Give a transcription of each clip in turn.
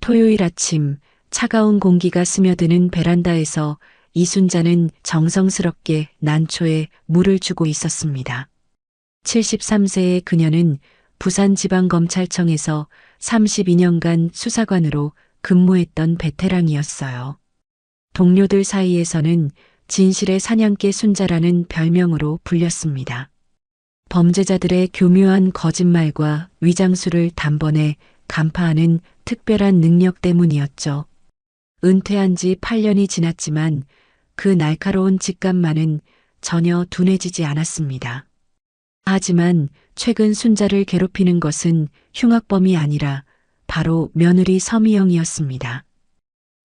토요일 아침 차가운 공기가 스며드는 베란다에서 이순자는 정성스럽게 난초에 물을 주고 있었습니다. 73세의 그녀는 부산지방검찰청에서 32년간 수사관으로 근무했던 베테랑이었어요. 동료들 사이에서는 진실의 사냥개 순자라는 별명으로 불렸습니다. 범죄자들의 교묘한 거짓말과 위장술을 단번에 간파하는 특별한 능력 때문이었죠. 은퇴한 지 8년이 지났지만 그 날카로운 직감만은 전혀 둔해지지 않았습니다. 하지만 최근 순자를 괴롭히는 것은 흉악범이 아니라 바로 며느리 서미영이었습니다.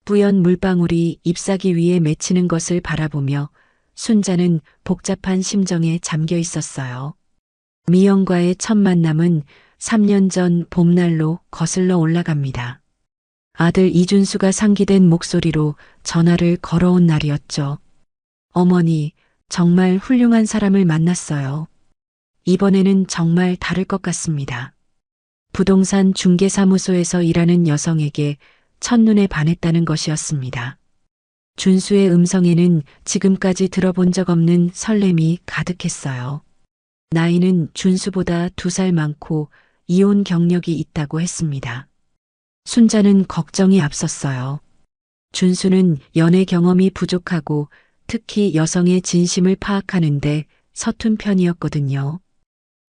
뿌연 물방울이 잎사귀 위에 맺히는 것을 바라보며 순자는 복잡한 심정에 잠겨 있었어요. 미영과의 첫 만남은 3년 전 봄날로 거슬러 올라갑니다. 아들 이준수가 상기된 목소리로 전화를 걸어온 날이었죠. 어머니, 정말 훌륭한 사람을 만났어요. 이번에는 정말 다를 것 같습니다. 부동산 중개사무소에서 일하는 여성에게 첫눈에 반했다는 것이었습니다. 준수의 음성에는 지금까지 들어본 적 없는 설렘이 가득했어요. 나이는 준수보다 2살 많고 이혼 경력이 있다고 했습니다. 순자는 걱정이 앞섰어요. 준수는 연애 경험이 부족하고 특히 여성의 진심을 파악하는데 서툰 편이었거든요.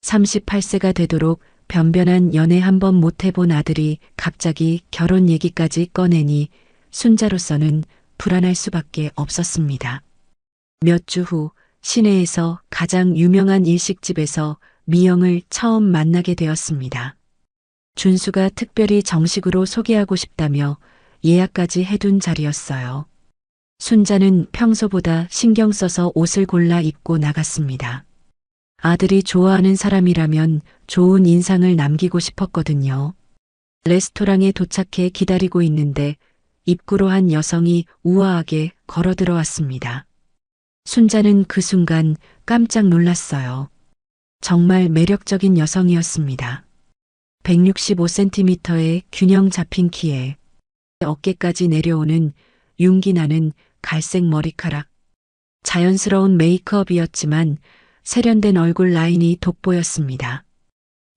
38세가 되도록 변변한 연애 한 번 못 해본 아들이 갑자기 결혼 얘기까지 꺼내니 순자로서는 불안할 수밖에 없었습니다. 몇 주 후 시내에서 가장 유명한 일식집에서 미영을 처음 만나게 되었습니다. 준수가 특별히 정식으로 소개하고 싶다며 예약까지 해둔 자리였어요. 순자는 평소보다 신경 써서 옷을 골라 입고 나갔습니다. 아들이 좋아하는 사람이라면 좋은 인상을 남기고 싶었거든요. 레스토랑에 도착해 기다리고 있는데 입구로 한 여성이 우아하게 걸어 들어왔습니다. 순자는 그 순간 깜짝 놀랐어요. 정말 매력적인 여성이었습니다. 165cm의 균형 잡힌 키에 어깨까지 내려오는 윤기 나는 갈색 머리카락. 자연스러운 메이크업이었지만 세련된 얼굴 라인이 돋보였습니다.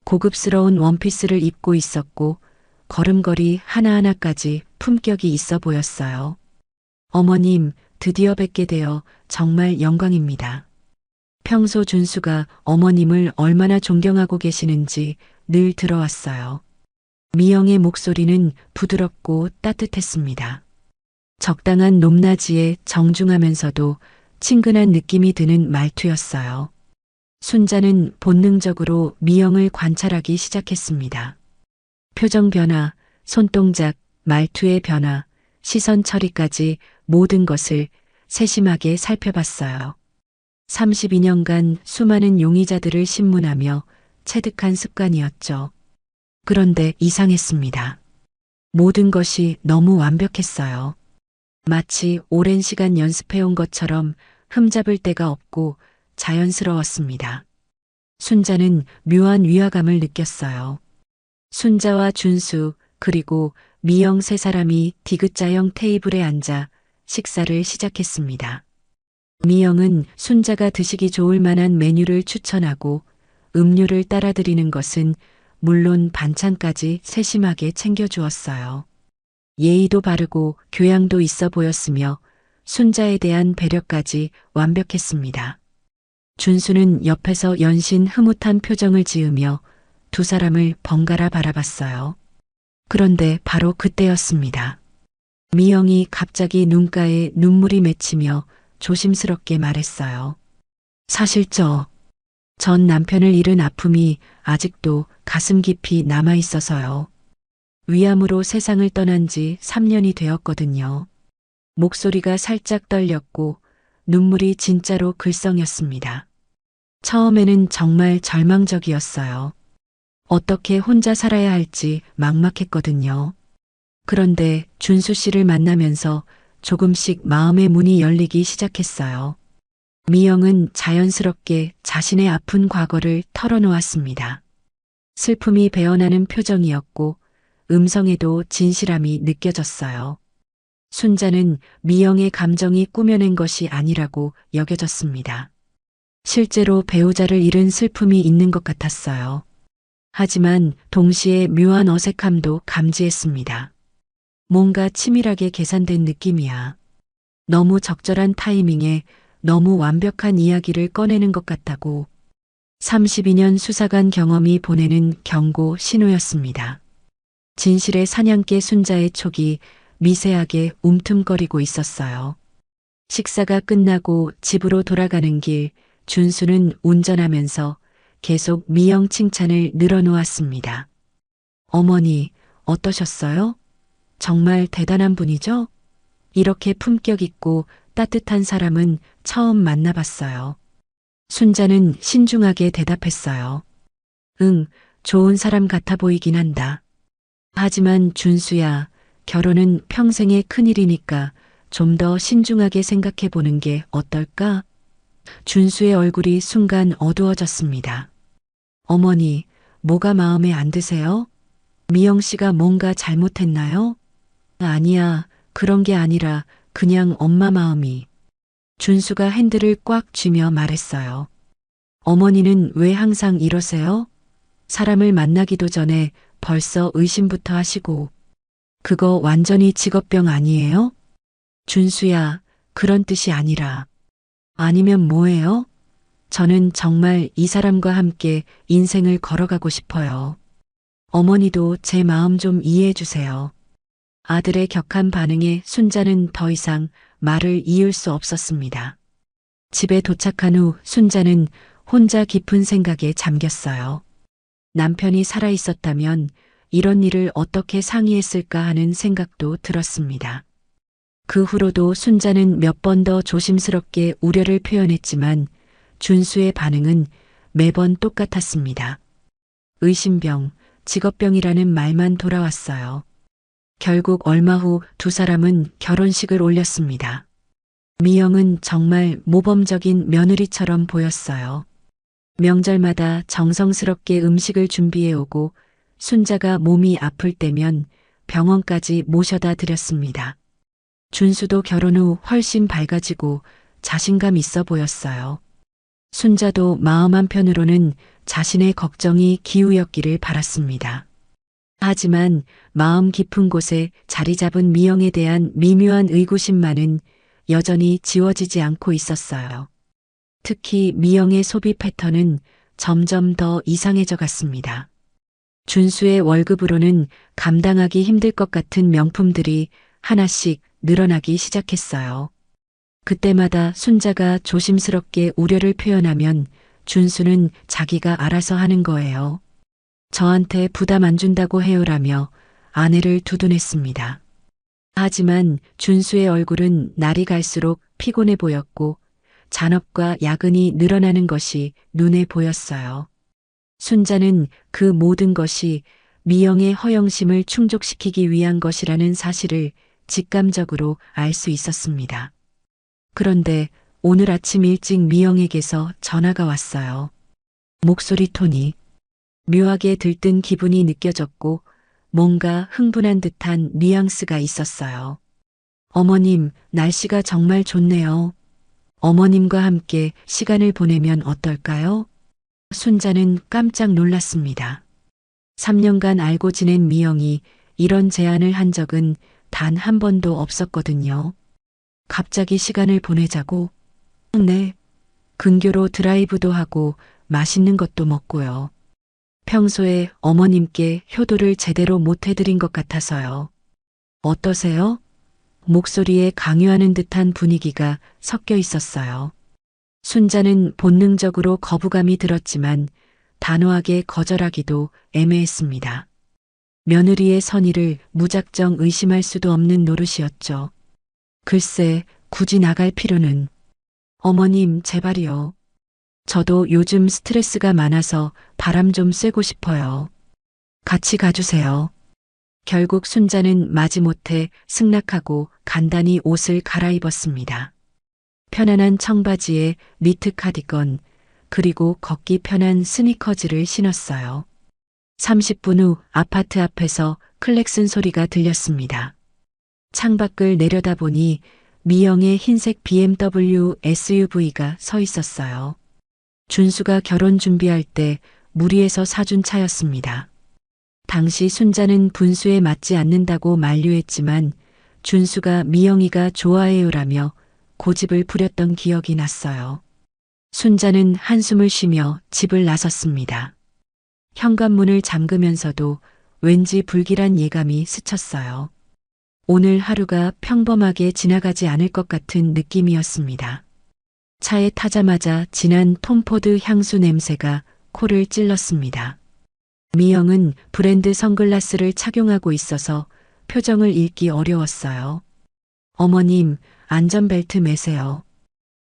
고급스러운 원피스를 입고 있었고 걸음걸이 하나하나까지 품격이 있어 보였어요. 어머님, 드디어 뵙게 되어 정말 영광입니다. 평소 준수가 어머님을 얼마나 존경하고 계시는지 늘 들어왔어요. 미영의 목소리는 부드럽고 따뜻했습니다. 적당한 높낮이에 정중하면서도 친근한 느낌이 드는 말투였어요. 순자는 본능적으로 미영을 관찰하기 시작했습니다. 표정 변화, 손동작, 말투의 변화, 시선 처리까지 모든 것을 세심하게 살펴봤어요. 32년간 수많은 용의자들을 신문하며 체득한 습관이었죠. 그런데 이상했습니다. 모든 것이 너무 완벽했어요. 마치 오랜 시간 연습해온 것처럼 흠잡을 데가 없고 자연스러웠습니다. 순자는 묘한 위화감을 느꼈어요. 순자와 준수 그리고 미영 3사람이 디귿자형 테이블에 앉아 식사를 시작했습니다. 미영은 순자가 드시기 좋을 만한 메뉴를 추천하고 음료를 따라드리는 것은 물론 반찬까지 세심하게 챙겨주었어요. 예의도 바르고 교양도 있어 보였으며 순자에 대한 배려까지 완벽했습니다. 준수는 옆에서 연신 흐뭇한 표정을 지으며 2사람을 번갈아 바라봤어요. 그런데 바로 그때였습니다. 미영이 갑자기 눈가에 눈물이 맺히며 조심스럽게 말했어요. 사실 전 남편을 잃은 아픔이 아직도 가슴 깊이 남아 있어서요. 위암으로 세상을 떠난 지 3년이 되었거든요. 목소리가 살짝 떨렸고 눈물이 진짜로 글썽였습니다. 처음에는 정말 절망적이었어요. 어떻게 혼자 살아야 할지 막막했거든요. 그런데 준수 씨를 만나면서 조금씩 마음의 문이 열리기 시작했어요. 미영은 자연스럽게 자신의 아픈 과거를 털어놓았습니다. 슬픔이 배어나는 표정이었고 음성에도 진실함이 느껴졌어요. 순자는 미영의 감정이 꾸며낸 것이 아니라고 여겨졌습니다. 실제로 배우자를 잃은 슬픔이 있는 것 같았어요. 하지만 동시에 묘한 어색함도 감지했습니다. 뭔가 치밀하게 계산된 느낌이야. 너무 적절한 타이밍에 너무 완벽한 이야기를 꺼내는 것 같다고. 32년 수사관 경험이 보내는 경고 신호였습니다. 진실의 사냥개 순자의 촉이 미세하게 움틈거리고 있었어요. 식사가 끝나고 집으로 돌아가는 길, 준수는 운전하면서 계속 미영 칭찬을 늘어놓았습니다. 어머니, 어떠셨어요? 정말 대단한 분이죠? 이렇게 품격 있고 따뜻한 사람은 처음 만나봤어요. 순자는 신중하게 대답했어요. 응, 좋은 사람 같아 보이긴 한다. 하지만 준수야, 결혼은 평생의 큰일이니까 좀 더 신중하게 생각해 보는 게 어떨까? 준수의 얼굴이 순간 어두워졌습니다. 어머니, 뭐가 마음에 안 드세요? 미영 씨가 뭔가 잘못했나요? 아니야, 그런 게 아니라 그냥 엄마 마음이. 준수가 핸들을 꽉 쥐며 말했어요. 어머니는 왜 항상 이러세요? 사람을 만나기도 전에 벌써 의심부터 하시고. 그거 완전히 직업병 아니에요? 준수야, 그런 뜻이 아니라. 아니면 뭐예요? 저는 정말 이 사람과 함께 인생을 걸어가고 싶어요. 어머니도 제 마음 좀 이해해 주세요. 아들의 격한 반응에 순자는 더 이상 말을 이을 수 없었습니다. 집에 도착한 후 순자는 혼자 깊은 생각에 잠겼어요. 남편이 살아 있었다면 이런 일을 어떻게 상의했을까 하는 생각도 들었습니다. 그 후로도 순자는 몇 번 더 조심스럽게 우려를 표현했지만 준수의 반응은 매번 똑같았습니다. 의심병, 직업병이라는 말만 돌아왔어요. 결국 얼마 후 두 사람은 결혼식을 올렸습니다. 미영은 정말 모범적인 며느리처럼 보였어요. 명절마다 정성스럽게 음식을 준비해 오고 순자가 몸이 아플 때면 병원까지 모셔다 드렸습니다. 준수도 결혼 후 훨씬 밝아지고 자신감 있어 보였어요. 순자도 마음 한편으로는 자신의 걱정이 기우였기를 바랐습니다. 하지만 마음 깊은 곳에 자리 잡은 미영에 대한 미묘한 의구심만은 여전히 지워지지 않고 있었어요. 특히 미영의 소비 패턴은 점점 더 이상해져 갔습니다. 준수의 월급으로는 감당하기 힘들 것 같은 명품들이 하나씩 늘어나기 시작했어요. 그때마다 순자가 조심스럽게 우려를 표현하면 준수는 자기가 알아서 하는 거예요. 저한테 부담 안 준다고 해요라며 아내를 두둔했습니다. 하지만 준수의 얼굴은 날이 갈수록 피곤해 보였고 잔업과 야근이 늘어나는 것이 눈에 보였어요. 순자는 그 모든 것이 미영의 허영심을 충족시키기 위한 것이라는 사실을 직감적으로 알 수 있었습니다. 그런데 오늘 아침 일찍 미영에게서 전화가 왔어요. 목소리 톤이 묘하게 들뜬 기분이 느껴졌고 뭔가 흥분한 듯한 뉘앙스가 있었어요. 어머님, 날씨가 정말 좋네요. 어머님과 함께 시간을 보내면 어떨까요? 순자는 깜짝 놀랐습니다. 3년간 알고 지낸 미영이 이런 제안을 한 적은 단 한 번도 없었거든요. 갑자기 시간을 보내자고? 네. 근교로 드라이브도 하고 맛있는 것도 먹고요. 평소에 어머님께 효도를 제대로 못 해드린 것 같아서요. 어떠세요? 목소리에 강요하는 듯한 분위기가 섞여 있었어요. 순자는 본능적으로 거부감이 들었지만 단호하게 거절하기도 애매했습니다. 며느리의 선의를 무작정 의심할 수도 없는 노릇이었죠. 글쎄, 굳이 나갈 필요는. 어머님, 제발이요. 저도 요즘 스트레스가 많아서 바람 좀 쐬고 싶어요. 같이 가주세요. 결국 순자는 마지못해 승낙하고 간단히 옷을 갈아입었습니다. 편안한 청바지에 니트 카디건, 그리고 걷기 편한 스니커즈를 신었어요. 30분 후 아파트 앞에서 클렉슨 소리가 들렸습니다. 창밖을 내려다보니 미영의 흰색 BMW SUV가 서 있었어요. 준수가 결혼 준비할 때 무리해서 사준 차였습니다. 당시 순자는 분수에 맞지 않는다고 만류했지만 준수가 미영이가 좋아해요라며 고집을 부렸던 기억이 났어요. 순자는 한숨을 쉬며 집을 나섰습니다. 현관문을 잠그면서도 왠지 불길한 예감이 스쳤어요. 오늘 하루가 평범하게 지나가지 않을 것 같은 느낌이었습니다. 차에 타자마자 진한 톰포드 향수 냄새가 코를 찔렀습니다. 미영은 브랜드 선글라스를 착용하고 있어서 표정을 읽기 어려웠어요. 어머님, 안전벨트 매세요.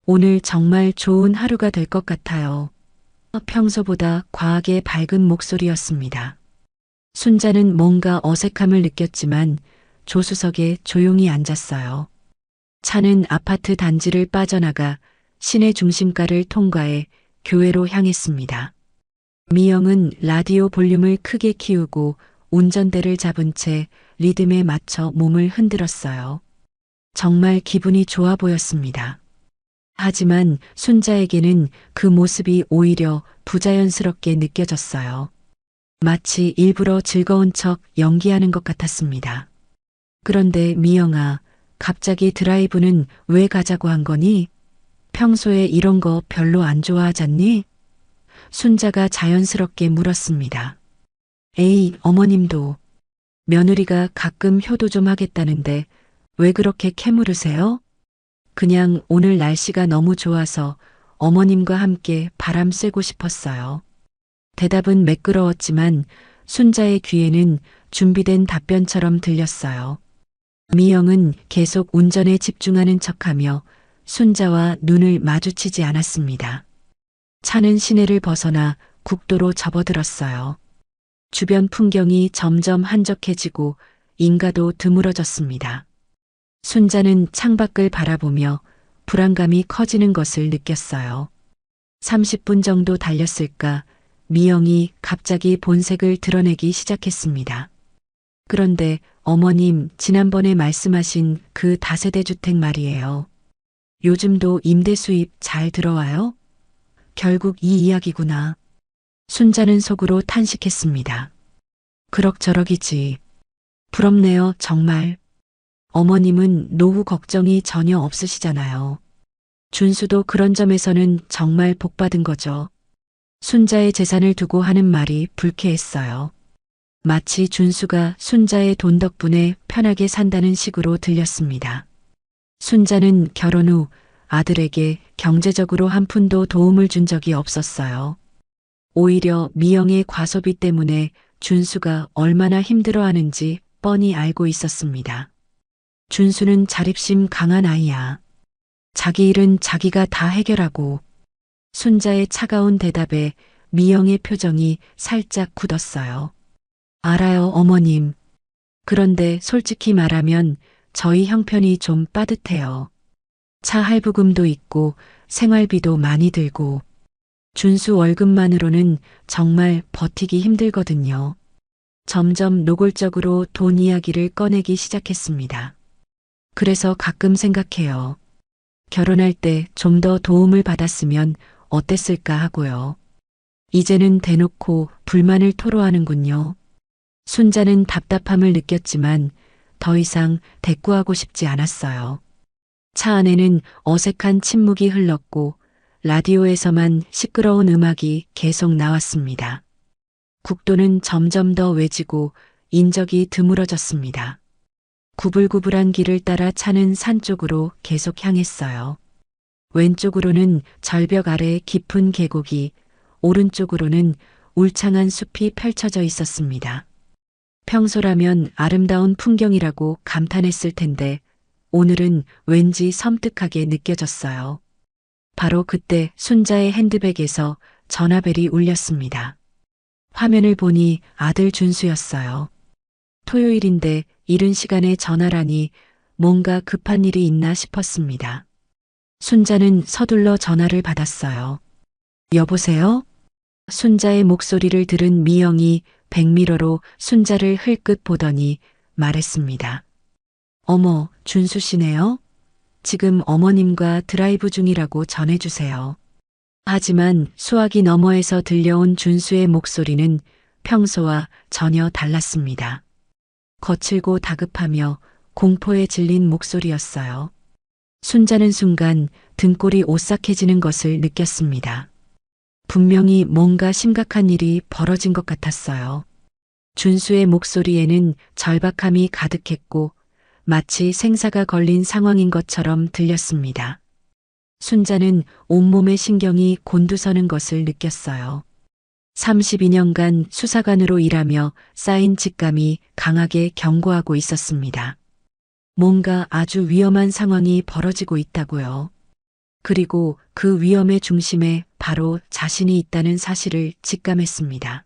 오늘 정말 좋은 하루가 될 것 같아요. 평소보다 과하게 밝은 목소리였습니다. 순자는 뭔가 어색함을 느꼈지만 조수석에 조용히 앉았어요. 차는 아파트 단지를 빠져나가 시내 중심가를 통과해 교회로 향했습니다. 미영은 라디오 볼륨을 크게 키우고 운전대를 잡은 채 리듬에 맞춰 몸을 흔들었어요. 정말 기분이 좋아 보였습니다. 하지만 순자에게는 그 모습이 오히려 부자연스럽게 느껴졌어요. 마치 일부러 즐거운 척 연기하는 것 같았습니다. 그런데 미영아, 갑자기 드라이브는 왜 가자고 한 거니? 평소에 이런 거 별로 안 좋아하잖니? 순자가 자연스럽게 물었습니다. 에이, 어머님도. 며느리가 가끔 효도 좀 하겠다는데 왜 그렇게 캐물으세요? 그냥 오늘 날씨가 너무 좋아서 어머님과 함께 바람 쐬고 싶었어요. 대답은 매끄러웠지만 순자의 귀에는 준비된 답변처럼 들렸어요. 미영은 계속 운전에 집중하는 척하며 순자와 눈을 마주치지 않았습니다. 차는 시내를 벗어나 국도로 접어들었어요. 주변 풍경이 점점 한적해지고 인가도 드물어졌습니다. 순자는 창밖을 바라보며 불안감이 커지는 것을 느꼈어요. 30분 정도 달렸을까 미영이 갑자기 본색을 드러내기 시작했습니다. 그런데 어머님, 지난번에 말씀하신 그 다세대 주택 말이에요. 요즘도 임대 수입 잘 들어와요? 결국 이 이야기구나. 순자는 속으로 탄식했습니다. 그럭저럭이지. 부럽네요, 정말. 어머님은 노후 걱정이 전혀 없으시잖아요. 준수도 그런 점에서는 정말 복받은 거죠. 순자의 재산을 두고 하는 말이 불쾌했어요. 마치 준수가 순자의 돈 덕분에 편하게 산다는 식으로 들렸습니다. 순자는 결혼 후 아들에게 경제적으로 한 푼도 도움을 준 적이 없었어요. 오히려 미영의 과소비 때문에 준수가 얼마나 힘들어하는지 뻔히 알고 있었습니다. 준수는 자립심 강한 아이야. 자기 일은 자기가 다 해결하고. 순자의 차가운 대답에 미영의 표정이 살짝 굳었어요. 알아요, 어머님. 그런데 솔직히 말하면 저희 형편이 좀 빠듯해요. 차 할부금도 있고 생활비도 많이 들고 준수 월급만으로는 정말 버티기 힘들거든요. 점점 노골적으로 돈 이야기를 꺼내기 시작했습니다. 그래서 가끔 생각해요. 결혼할 때 좀 더 도움을 받았으면 어땠을까 하고요. 이제는 대놓고 불만을 토로하는군요. 순자는 답답함을 느꼈지만 더 이상 대꾸하고 싶지 않았어요. 차 안에는 어색한 침묵이 흘렀고 라디오에서만 시끄러운 음악이 계속 나왔습니다. 국도는 점점 더 외지고 인적이 드물어졌습니다. 구불구불한 길을 따라 차는 산 쪽으로 계속 향했어요. 왼쪽으로는 절벽 아래 깊은 계곡이, 오른쪽으로는 울창한 숲이 펼쳐져 있었습니다. 평소라면 아름다운 풍경이라고 감탄했을 텐데 오늘은 왠지 섬뜩하게 느껴졌어요. 바로 그때 순자의 핸드백에서 전화벨이 울렸습니다. 화면을 보니 아들 준수였어요. 토요일인데 이른 시간에 전화라니 뭔가 급한 일이 있나 싶었습니다. 순자는 서둘러 전화를 받았어요. 여보세요? 순자의 목소리를 들은 미영이 백미러로 순자를 흘끗 보더니 말했습니다. 어머, 준수 씨네요? 지금 어머님과 드라이브 중이라고 전해주세요. 하지만 수화기 너머에서 들려온 준수의 목소리는 평소와 전혀 달랐습니다. 거칠고 다급하며 공포에 질린 목소리였어요. 순자는 순간 등골이 오싹해지는 것을 느꼈습니다. 분명히 뭔가 심각한 일이 벌어진 것 같았어요. 준수의 목소리에는 절박함이 가득했고 마치 생사가 걸린 상황인 것처럼 들렸습니다. 순자는 온몸의 신경이 곤두서는 것을 느꼈어요. 32년간 수사관으로 일하며 쌓인 직감이 강하게 경고하고 있었습니다. 뭔가 아주 위험한 상황이 벌어지고 있다고요. 그리고 그 위험의 중심에 바로 자신이 있다는 사실을 직감했습니다.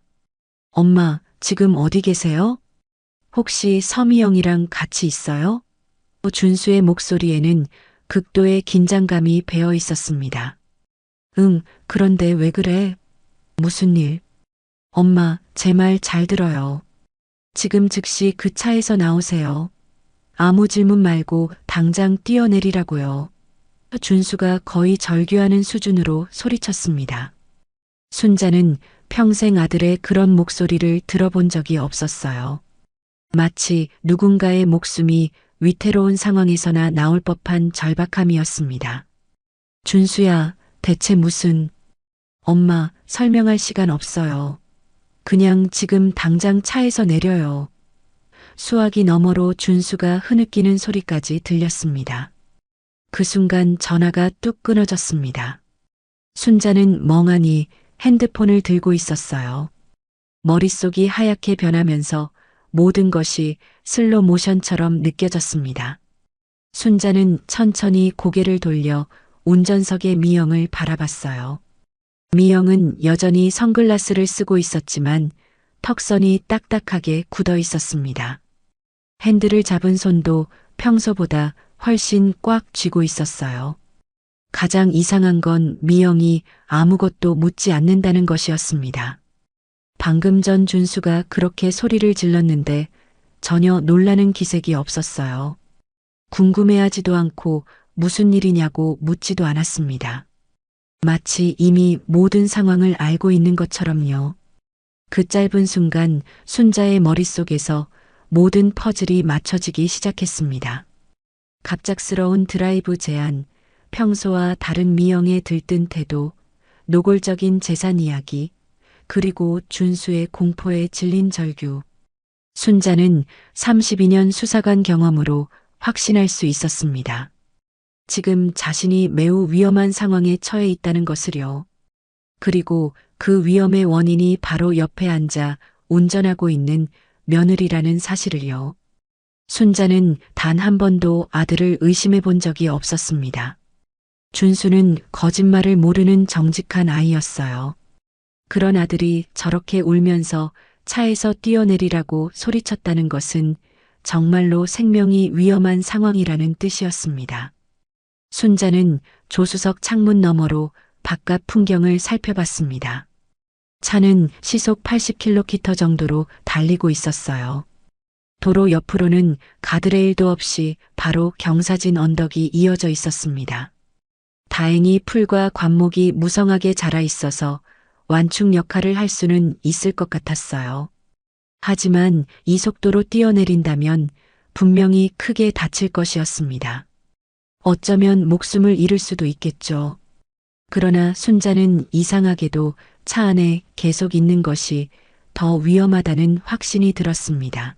엄마, 지금 어디 계세요? 혹시 서미영이랑 같이 있어요? 준수의 목소리에는 극도의 긴장감이 배어 있었습니다. 응, 그런데 왜 그래? 무슨 일? 엄마, 제 말 잘 들어요. 지금 즉시 그 차에서 나오세요. 아무 질문 말고 당장 뛰어내리라고요. 준수가 거의 절규하는 수준으로 소리쳤습니다. 순자는 평생 아들의 그런 목소리를 들어본 적이 없었어요. 마치 누군가의 목숨이 위태로운 상황에서나 나올 법한 절박함이었습니다. 준수야, 대체 무슨... 엄마, 설명할 시간 없어요. 그냥 지금 당장 차에서 내려요. 수화기 너머로 준수가 흐느끼는 소리까지 들렸습니다. 그 순간 전화가 뚝 끊어졌습니다. 순자는 멍하니 핸드폰을 들고 있었어요. 머릿속이 하얗게 변하면서 모든 것이 슬로 모션처럼 느껴졌습니다. 순자는 천천히 고개를 돌려 운전석의 미영을 바라봤어요. 미영은 여전히 선글라스를 쓰고 있었지만 턱선이 딱딱하게 굳어 있었습니다. 핸들을 잡은 손도 평소보다 훨씬 꽉 쥐고 있었어요. 가장 이상한 건 미영이 아무것도 묻지 않는다는 것이었습니다. 방금 전 준수가 그렇게 소리를 질렀는데 전혀 놀라는 기색이 없었어요. 궁금해하지도 않고 무슨 일이냐고 묻지도 않았습니다. 마치 이미 모든 상황을 알고 있는 것처럼요. 그 짧은 순간 순자의 머릿속에서 모든 퍼즐이 맞춰지기 시작했습니다. 갑작스러운 드라이브 제안, 평소와 다른 미영의 들뜬 태도, 노골적인 재산 이야기, 그리고 준수의 공포에 질린 절규. 순자는 32년 수사관 경험으로 확신할 수 있었습니다. 지금 자신이 매우 위험한 상황에 처해 있다는 것을요. 그리고 그 위험의 원인이 바로 옆에 앉아 운전하고 있는 며느리라는 사실을요. 순자는 단 한 번도 아들을 의심해 본 적이 없었습니다. 준수는 거짓말을 모르는 정직한 아이였어요. 그런 아들이 저렇게 울면서 차에서 뛰어내리라고 소리쳤다는 것은 정말로 생명이 위험한 상황이라는 뜻이었습니다. 순자는 조수석 창문 너머로 바깥 풍경을 살펴봤습니다. 차는 시속 80km 정도로 달리고 있었어요. 도로 옆으로는 가드레일도 없이 바로 경사진 언덕이 이어져 있었습니다. 다행히 풀과 관목이 무성하게 자라 있어서 완충 역할을 할 수는 있을 것 같았어요. 하지만 이 속도로 뛰어내린다면 분명히 크게 다칠 것이었습니다. 어쩌면 목숨을 잃을 수도 있겠죠. 그러나 순자는 이상하게도 차 안에 계속 있는 것이 더 위험하다는 확신이 들었습니다.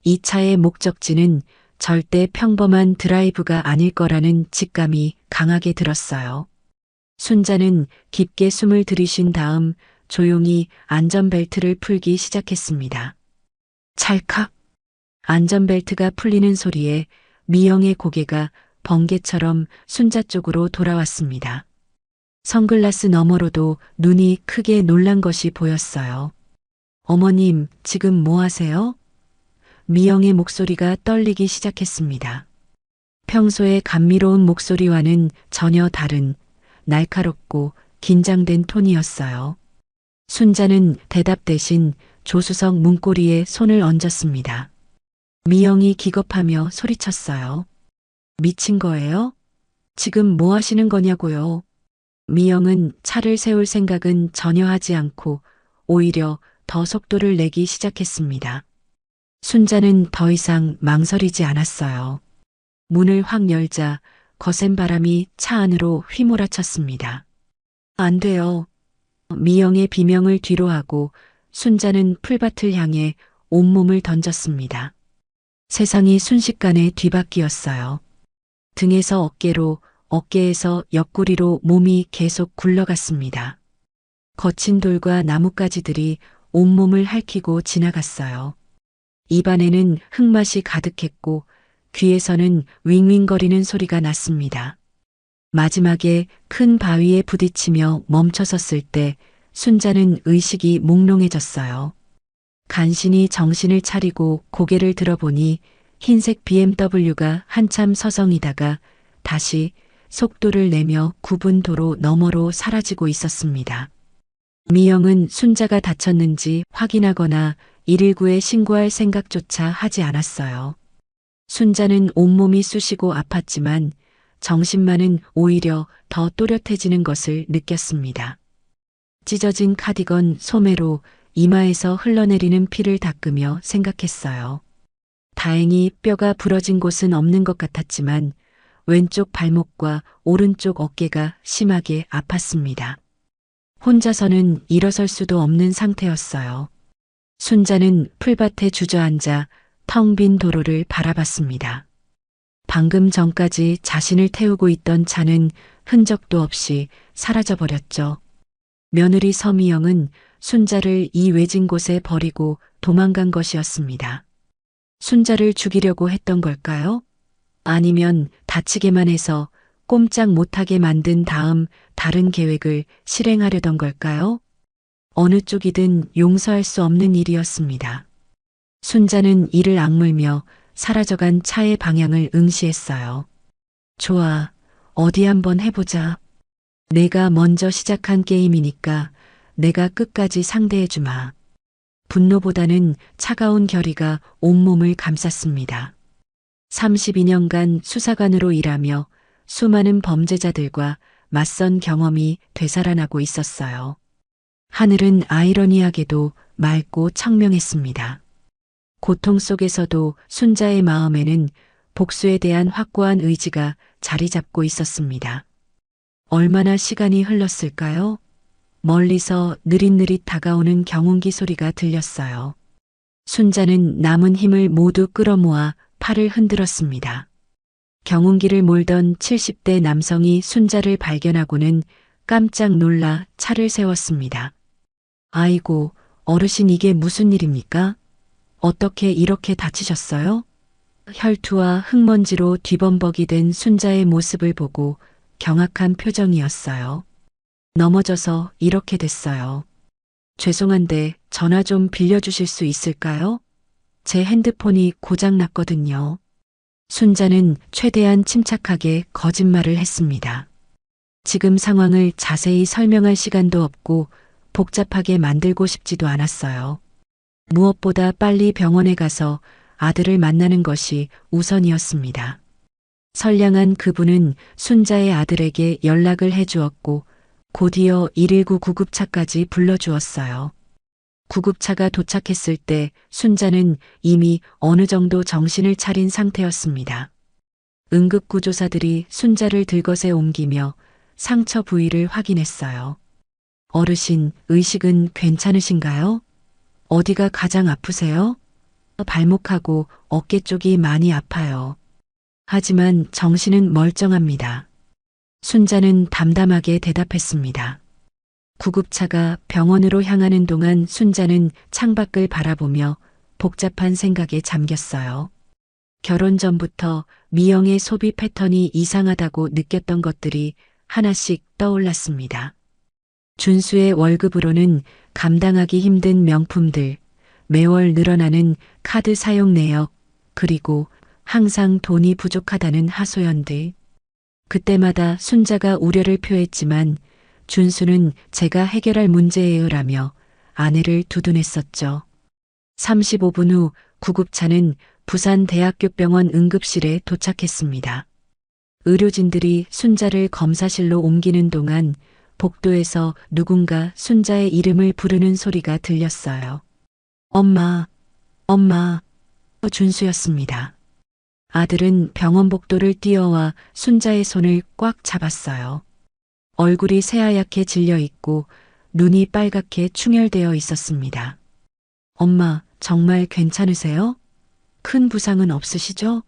이 차의 목적지는 절대 평범한 드라이브가 아닐 거라는 직감이 강하게 들었어요. 순자는 깊게 숨을 들이쉰 다음 조용히 안전벨트를 풀기 시작했습니다. 찰칵! 안전벨트가 풀리는 소리에 미영의 고개가 번개처럼 순자 쪽으로 돌아왔습니다. 선글라스 너머로도 눈이 크게 놀란 것이 보였어요. 어머님, 지금 뭐 하세요? 미영의 목소리가 떨리기 시작했습니다. 평소의 감미로운 목소리와는 전혀 다른 날카롭고 긴장된 톤이었어요. 순자는 대답 대신 조수석 문고리에 손을 얹었습니다. 미영이 기겁하며 소리쳤어요. 미친 거예요? 지금 뭐 하시는 거냐고요? 미영은 차를 세울 생각은 전혀 하지 않고 오히려 더 속도를 내기 시작했습니다. 순자는 더 이상 망설이지 않았어요. 문을 확 열자 거센 바람이 차 안으로 휘몰아쳤습니다. 안 돼요. 미영의 비명을 뒤로하고 순자는 풀밭을 향해 온몸을 던졌습니다. 세상이 순식간에 뒤바뀌었어요. 등에서 어깨로, 어깨에서 옆구리로 몸이 계속 굴러갔습니다. 거친 돌과 나뭇가지들이 온몸을 핥히고 지나갔어요. 입안에는 흙맛이 가득했고 귀에서는 윙윙거리는 소리가 났습니다. 마지막에 큰 바위에 부딪히며 멈춰섰을 때 순자는 의식이 몽롱해졌어요. 간신히 정신을 차리고 고개를 들어보니 흰색 BMW가 한참 서성이다가 다시 속도를 내며 굽은 도로 너머로 사라지고 있었습니다. 미영은 순자가 다쳤는지 확인하거나 119에 신고할 생각조차 하지 않았어요. 순자는 온몸이 쑤시고 아팠지만 정신만은 오히려 더 또렷해지는 것을 느꼈습니다. 찢어진 카디건 소매로 이마에서 흘러내리는 피를 닦으며 생각했어요. 다행히 뼈가 부러진 곳은 없는 것 같았지만 왼쪽 발목과 오른쪽 어깨가 심하게 아팠습니다. 혼자서는 일어설 수도 없는 상태였어요. 순자는 풀밭에 주저앉아 텅 빈 도로를 바라봤습니다. 방금 전까지 자신을 태우고 있던 차는 흔적도 없이 사라져버렸죠. 며느리 서미영은 순자를 이 외진 곳에 버리고 도망간 것이었습니다. 순자를 죽이려고 했던 걸까요? 아니면 다치게만 해서 꼼짝 못하게 만든 다음 다른 계획을 실행하려던 걸까요? 어느 쪽이든 용서할 수 없는 일이었습니다. 순자는 이를 악물며 사라져간 차의 방향을 응시했어요. 좋아, 어디 한번 해보자. 내가 먼저 시작한 게임이니까 내가 끝까지 상대해주마. 분노보다는 차가운 결의가 온몸을 감쌌습니다. 32년간 수사관으로 일하며 수많은 범죄자들과 맞선 경험이 되살아나고 있었어요. 하늘은 아이러니하게도 맑고 청명했습니다. 고통 속에서도 순자의 마음에는 복수에 대한 확고한 의지가 자리 잡고 있었습니다. 얼마나 시간이 흘렀을까요? 멀리서 느릿느릿 다가오는 경운기 소리가 들렸어요. 순자는 남은 힘을 모두 끌어모아 팔을 흔들었습니다. 경운기를 몰던 70대 남성이 순자를 발견하고는 깜짝 놀라 차를 세웠습니다. 아이고, 어르신 이게 무슨 일입니까? 어떻게 이렇게 다치셨어요? 혈투와 흙먼지로 뒤범벅이 된 순자의 모습을 보고 경악한 표정이었어요. 넘어져서 이렇게 됐어요. 죄송한데 전화 좀 빌려주실 수 있을까요? 제 핸드폰이 고장 났거든요. 순자는 최대한 침착하게 거짓말을 했습니다. 지금 상황을 자세히 설명할 시간도 없고 복잡하게 만들고 싶지도 않았어요. 무엇보다 빨리 병원에 가서 아들을 만나는 것이 우선이었습니다. 선량한 그분은 순자의 아들에게 연락을 해주었고 곧이어 119 구급차까지 불러주었어요. 구급차가 도착했을 때 순자는 이미 어느 정도 정신을 차린 상태였습니다. 응급구조사들이 순자를 들것에 옮기며 상처 부위를 확인했어요. 어르신, 의식은 괜찮으신가요? 어디가 가장 아프세요? 발목하고 어깨 쪽이 많이 아파요. 하지만 정신은 멀쩡합니다. 순자는 담담하게 대답했습니다. 구급차가 병원으로 향하는 동안 순자는 창밖을 바라보며 복잡한 생각에 잠겼어요. 결혼 전부터 미영의 소비 패턴이 이상하다고 느꼈던 것들이 하나씩 떠올랐습니다. 준수의 월급으로는 감당하기 힘든 명품들, 매월 늘어나는 카드 사용 내역, 그리고 항상 돈이 부족하다는 하소연들. 그때마다 순자가 우려를 표했지만 준수는 제가 해결할 문제예요라며 아내를 두둔했었죠. 35분 후 구급차는 부산대학교병원 응급실에 도착했습니다. 의료진들이 순자를 검사실로 옮기는 동안 복도에서 누군가 순자의 이름을 부르는 소리가 들렸어요. 엄마, 엄마, 준수였습니다. 아들은 병원 복도를 뛰어와 순자의 손을 꽉 잡았어요. 얼굴이 새하얗게 질려 있고 눈이 빨갛게 충혈되어 있었습니다. 엄마, 정말 괜찮으세요? 큰 부상은 없으시죠?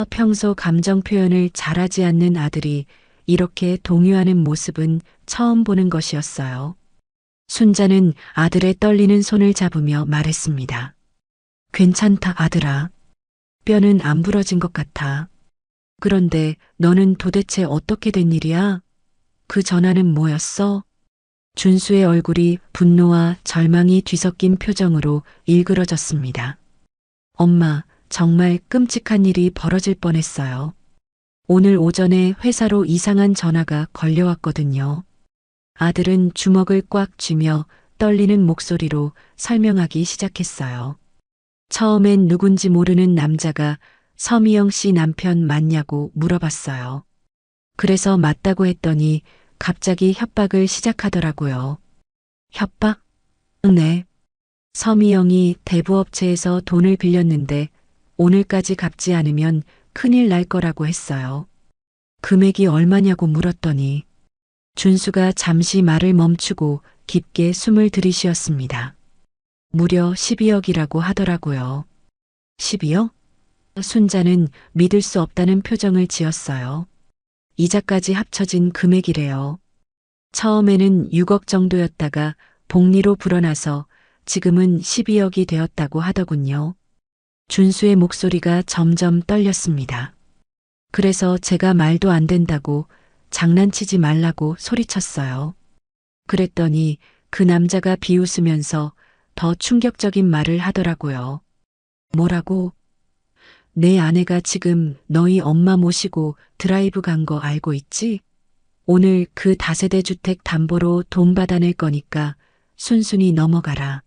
평소 감정 표현을 잘하지 않는 아들이 이렇게 동요하는 모습은 처음 보는 것이었어요. 순자는 아들의 떨리는 손을 잡으며 말했습니다. 괜찮다, 아들아. 뼈는 안 부러진 것 같아. 그런데 너는 도대체 어떻게 된 일이야? 그 전화는 뭐였어? 준수의 얼굴이 분노와 절망이 뒤섞인 표정으로 일그러졌습니다. 엄마, 정말 끔찍한 일이 벌어질 뻔했어요. 오늘 오전에 회사로 이상한 전화가 걸려왔거든요. 아들은 주먹을 꽉 쥐며 떨리는 목소리로 설명하기 시작했어요. 처음엔 누군지 모르는 남자가 서미영 씨 남편 맞냐고 물어봤어요. 그래서 맞다고 했더니 갑자기 협박을 시작하더라고요. 협박? 네. 서미영이 대부업체에서 돈을 빌렸는데 오늘까지 갚지 않으면 큰일 날 거라고 했어요. 금액이 얼마냐고 물었더니 준수가 잠시 말을 멈추고 깊게 숨을 들이쉬었습니다. 무려 12억이라고 하더라고요. 12억? 순자는 믿을 수 없다는 표정을 지었어요. 이자까지 합쳐진 금액이래요. 처음에는 6억 정도였다가 복리로 불어나서 지금은 12억이 되었다고 하더군요. 준수의 목소리가 점점 떨렸습니다. 그래서 제가 말도 안 된다고 장난치지 말라고 소리쳤어요. 그랬더니 그 남자가 비웃으면서 더 충격적인 말을 하더라고요. 뭐라고? 내 아내가 지금 너희 엄마 모시고 드라이브 간 거 알고 있지? 오늘 그 다세대 주택 담보로 돈 받아낼 거니까 순순히 넘어가라.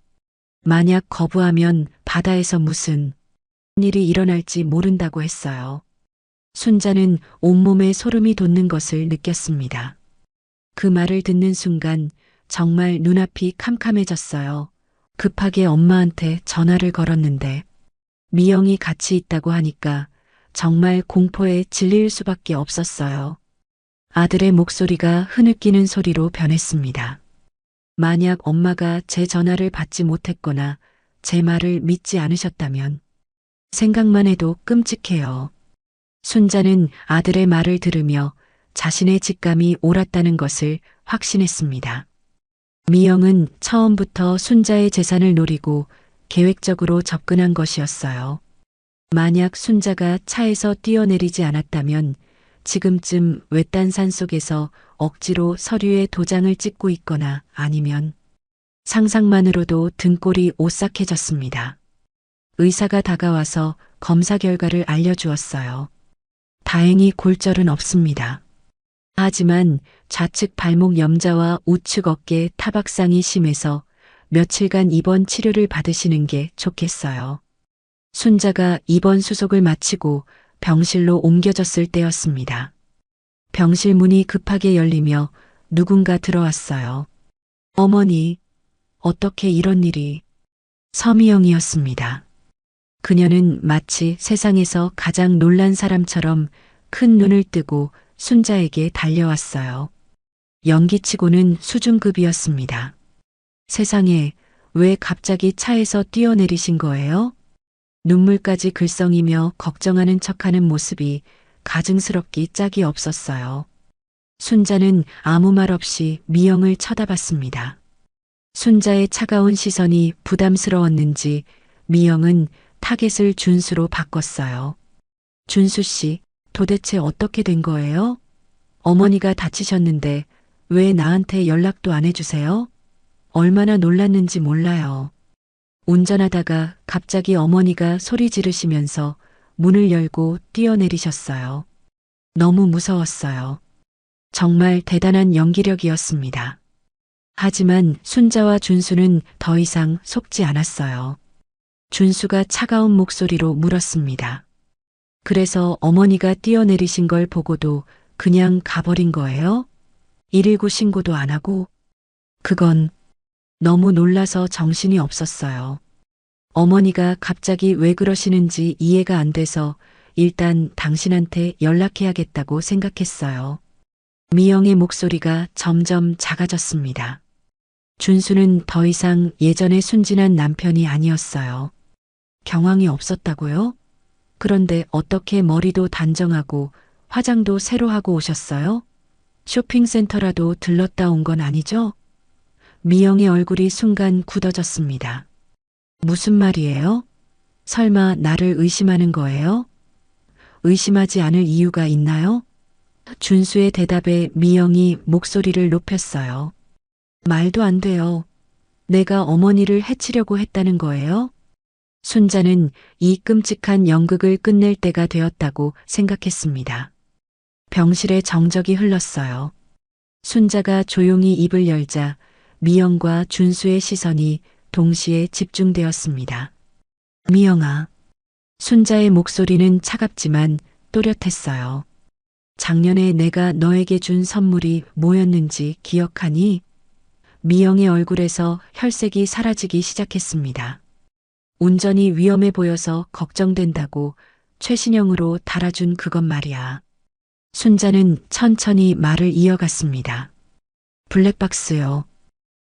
만약 거부하면 바다에서 무슨 일이 일어날지 모른다고 했어요. 순자는 온몸에 소름이 돋는 것을 느꼈습니다. 그 말을 듣는 순간 정말 눈앞이 캄캄해졌어요. 급하게 엄마한테 전화를 걸었는데 미영이 같이 있다고 하니까 정말 공포에 질릴 수밖에 없었어요. 아들의 목소리가 흐느끼는 소리로 변했습니다. 만약 엄마가 제 전화를 받지 못했거나 제 말을 믿지 않으셨다면 생각만 해도 끔찍해요. 순자는 아들의 말을 들으며 자신의 직감이 옳았다는 것을 확신했습니다. 미영은 처음부터 순자의 재산을 노리고 계획적으로 접근한 것이었어요. 만약 순자가 차에서 뛰어내리지 않았다면 지금쯤 외딴 산 속에서 억지로 서류에 도장을 찍고 있거나 아니면 상상만으로도 등골이 오싹해졌습니다. 의사가 다가와서 검사 결과를 알려주었어요. 다행히 골절은 없습니다. 하지만 좌측 발목 염좌와 우측 어깨 타박상이 심해서 며칠간 입원 치료를 받으시는 게 좋겠어요. 순자가 입원 수속을 마치고 병실로 옮겨졌을 때였습니다. 병실 문이 급하게 열리며 누군가 들어왔어요. 어머니, 어떻게 이런 일이? 서미영이었습니다. 그녀는 마치 세상에서 가장 놀란 사람처럼 큰 눈을 뜨고 순자에게 달려왔어요. 연기치고는 수준급이었습니다. 세상에, 왜 갑자기 차에서 뛰어내리신 거예요? 눈물까지 글썽이며 걱정하는 척하는 모습이 가증스럽기 짝이 없었어요. 순자는 아무 말 없이 미영을 쳐다봤습니다. 순자의 차가운 시선이 부담스러웠는지 미영은 타겟을 준수로 바꿨어요. 준수 씨, 도대체 어떻게 된 거예요? 어머니가 다치셨는데 왜 나한테 연락도 안 해주세요? 얼마나 놀랐는지 몰라요. 운전하다가 갑자기 어머니가 소리 지르시면서 문을 열고 뛰어내리셨어요. 너무 무서웠어요. 정말 대단한 연기력이었습니다. 하지만 순자와 준수는 더 이상 속지 않았어요. 준수가 차가운 목소리로 물었습니다. 그래서 어머니가 뛰어내리신 걸 보고도 그냥 가버린 거예요? 119 신고도 안 하고? 그건 너무 놀라서 정신이 없었어요. 어머니가 갑자기 왜 그러시는지 이해가 안 돼서 일단 당신한테 연락해야겠다고 생각했어요. 미영의 목소리가 점점 작아졌습니다. 준수는 더 이상 예전의 순진한 남편이 아니었어요. 경황이 없었다고요? 그런데 어떻게 머리도 단정하고 화장도 새로 하고 오셨어요? 쇼핑센터라도 들렀다 온 건 아니죠? 미영의 얼굴이 순간 굳어졌습니다. 무슨 말이에요? 설마 나를 의심하는 거예요? 의심하지 않을 이유가 있나요? 준수의 대답에 미영이 목소리를 높였어요. 말도 안 돼요. 내가 어머니를 해치려고 했다는 거예요? 순자는 이 끔찍한 연극을 끝낼 때가 되었다고 생각했습니다. 병실에 정적이 흘렀어요. 순자가 조용히 입을 열자 미영과 준수의 시선이 동시에 집중되었습니다. 미영아. 순자의 목소리는 차갑지만 또렷했어요. 작년에 내가 너에게 준 선물이 뭐였는지 기억하니? 미영의 얼굴에서 혈색이 사라지기 시작했습니다. 운전이 위험해 보여서 걱정된다고 최신형으로 달아준 그것 말이야. 순자는 천천히 말을 이어갔습니다. 블랙박스요.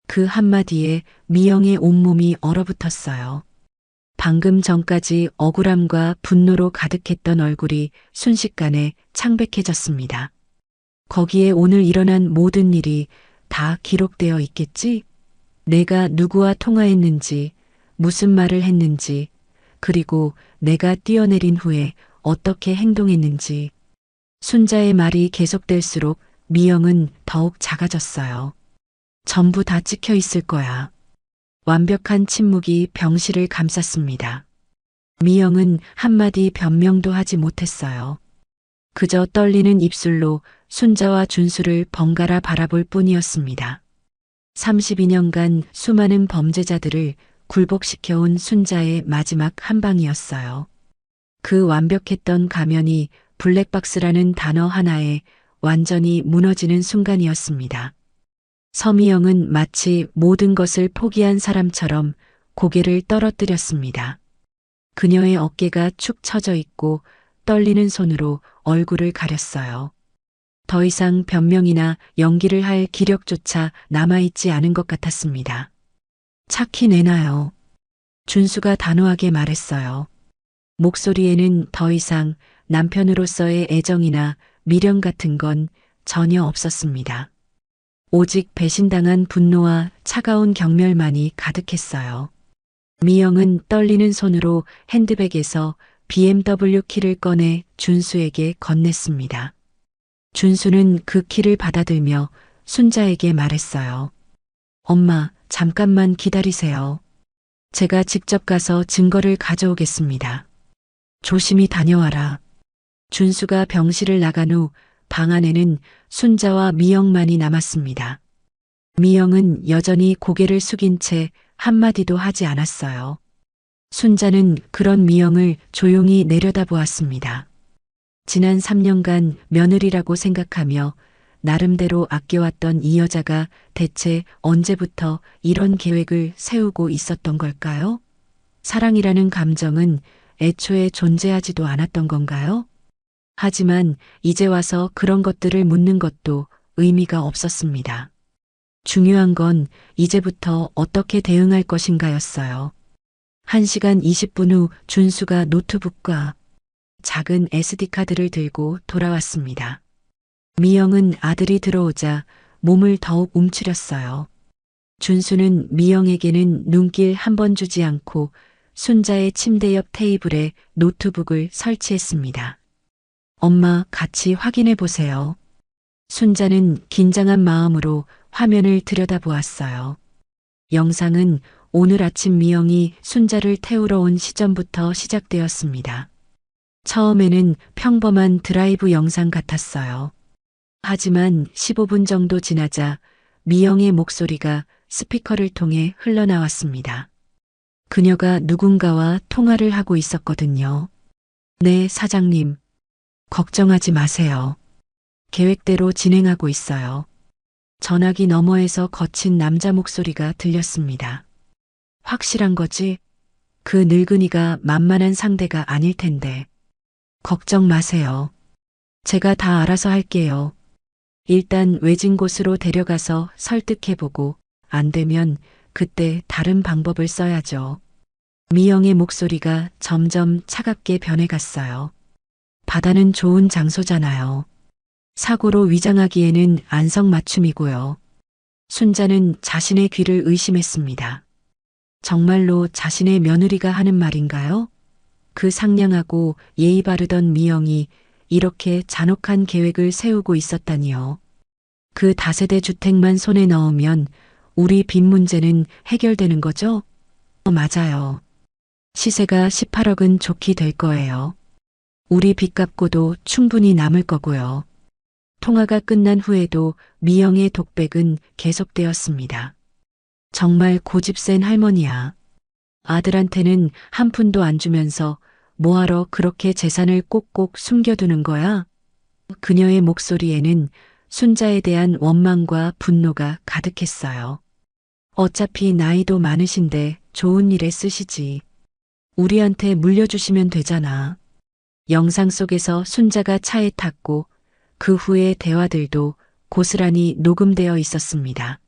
그 한마디에 미영의 온몸이 얼어붙었어요. 방금 전까지 억울함과 분노로 가득했던 얼굴이 순식간에 창백해졌습니다. 거기에 오늘 일어난 모든 일이 다 기록되어 있겠지? 내가 누구와 통화했는지, 무슨 말을 했는지, 그리고 내가 뛰어내린 후에 어떻게 행동했는지. 순자의 말이 계속될수록 미영은 더욱 작아졌어요. 전부 다 찍혀 있을 거야. 완벽한 침묵이 병실을 감쌌습니다. 미영은 한마디 변명도 하지 못했어요. 그저 떨리는 입술로 순자와 준수를 번갈아 바라볼 뿐이었습니다. 32년간 수많은 범죄자들을 굴복시켜온 순자의 마지막 한 방이었어요. 그 완벽했던 가면이 블랙박스라는 단어 하나에 완전히 무너지는 순간이었습니다. 서미영은 마치 모든 것을 포기한 사람처럼 고개를 떨어뜨렸습니다. 그녀의 어깨가 축 처져 있고 떨리는 손으로 얼굴을 가렸어요. 더 이상 변명이나 연기를 할 기력조차 남아있지 않은 것 같았습니다. 착히 내놔요. 준수가 단호하게 말했어요. 목소리에는 더 이상 남편으로서의 애정이나 미련 같은 건 전혀 없었습니다. 오직 배신당한 분노와 차가운 경멸만이 가득했어요. 미영은 떨리는 손으로 핸드백에서 BMW 키를 꺼내 준수에게 건넸습니다. 준수는 그 키를 받아들며 순자에게 말했어요. 엄마, 잠깐만 기다리세요. 제가 직접 가서 증거를 가져오겠습니다. 조심히 다녀와라. 준수가 병실을 나간 후 방 안에는 순자와 미영만이 남았습니다. 미영은 여전히 고개를 숙인 채 한마디도 하지 않았어요. 순자는 그런 미영을 조용히 내려다보았습니다. 지난 3년간 며느리라고 생각하며 나름대로 아껴왔던 이 여자가 대체 언제부터 이런 계획을 세우고 있었던 걸까요? 사랑이라는 감정은 애초에 존재하지도 않았던 건가요? 하지만 이제 와서 그런 것들을 묻는 것도 의미가 없었습니다. 중요한 건 이제부터 어떻게 대응할 것인가였어요. 1시간 20분 후 준수가 노트북과 작은 SD카드를 들고 돌아왔습니다. 미영은 아들이 들어오자 몸을 더욱 움츠렸어요. 준수는 미영에게는 눈길 한 번 주지 않고 순자의 침대 옆 테이블에 노트북을 설치했습니다. 엄마, 같이 확인해 보세요. 순자는 긴장한 마음으로 화면을 들여다보았어요. 영상은 오늘 아침 미영이 순자를 태우러 온 시점부터 시작되었습니다. 처음에는 평범한 드라이브 영상 같았어요. 하지만 15분 정도 지나자 미영의 목소리가 스피커를 통해 흘러나왔습니다. 그녀가 누군가와 통화를 하고 있었거든요. 네, 사장님. 걱정하지 마세요. 계획대로 진행하고 있어요. 전화기 너머에서 거친 남자 목소리가 들렸습니다. 확실한 거지? 그 늙은이가 만만한 상대가 아닐 텐데. 걱정 마세요. 제가 다 알아서 할게요. 일단 외진 곳으로 데려가서 설득해보고 안 되면 그때 다른 방법을 써야죠. 미영의 목소리가 점점 차갑게 변해갔어요. 바다는 좋은 장소잖아요. 사고로 위장하기에는 안성맞춤이고요. 순자는 자신의 귀를 의심했습니다. 정말로 자신의 며느리가 하는 말인가요? 그 상냥하고 예의 바르던 미영이 이렇게 잔혹한 계획을 세우고 있었다니요. 그 다세대 주택만 손에 넣으면 우리 빚 문제는 해결되는 거죠? 맞아요. 시세가 18억은 좋게 될 거예요. 우리 빚 갚고도 충분히 남을 거고요. 통화가 끝난 후에도 미영의 독백은 계속되었습니다. 정말 고집센 할머니야. 아들한테는 한 푼도 안 주면서 뭐하러 그렇게 재산을 꼭꼭 숨겨두는 거야? 그녀의 목소리에는 순자에 대한 원망과 분노가 가득했어요. 어차피 나이도 많으신데 좋은 일에 쓰시지. 우리한테 물려주시면 되잖아. 영상 속에서 순자가 차에 탔고 그 후의 대화들도 고스란히 녹음되어 있었습니다.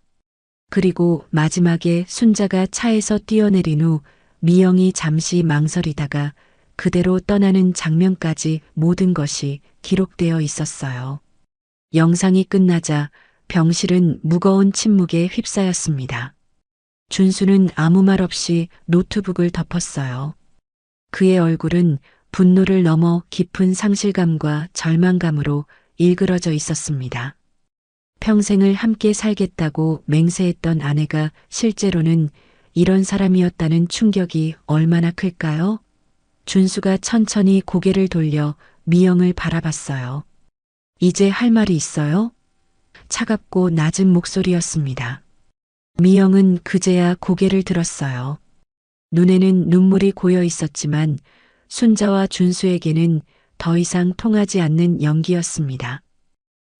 그리고 마지막에 순자가 차에서 뛰어내린 후 미영이 잠시 망설이다가 그대로 떠나는 장면까지 모든 것이 기록되어 있었어요. 영상이 끝나자 병실은 무거운 침묵에 휩싸였습니다. 준수는 아무 말 없이 노트북을 덮었어요. 그의 얼굴은 분노를 넘어 깊은 상실감과 절망감으로 일그러져 있었습니다. 평생을 함께 살겠다고 맹세했던 아내가 실제로는 이런 사람이었다는 충격이 얼마나 클까요? 준수가 천천히 고개를 돌려 미영을 바라봤어요. 이제 할 말이 있어요? 차갑고 낮은 목소리였습니다. 미영은 그제야 고개를 들었어요. 눈에는 눈물이 고여 있었지만 순자와 준수에게는 더 이상 통하지 않는 연기였습니다.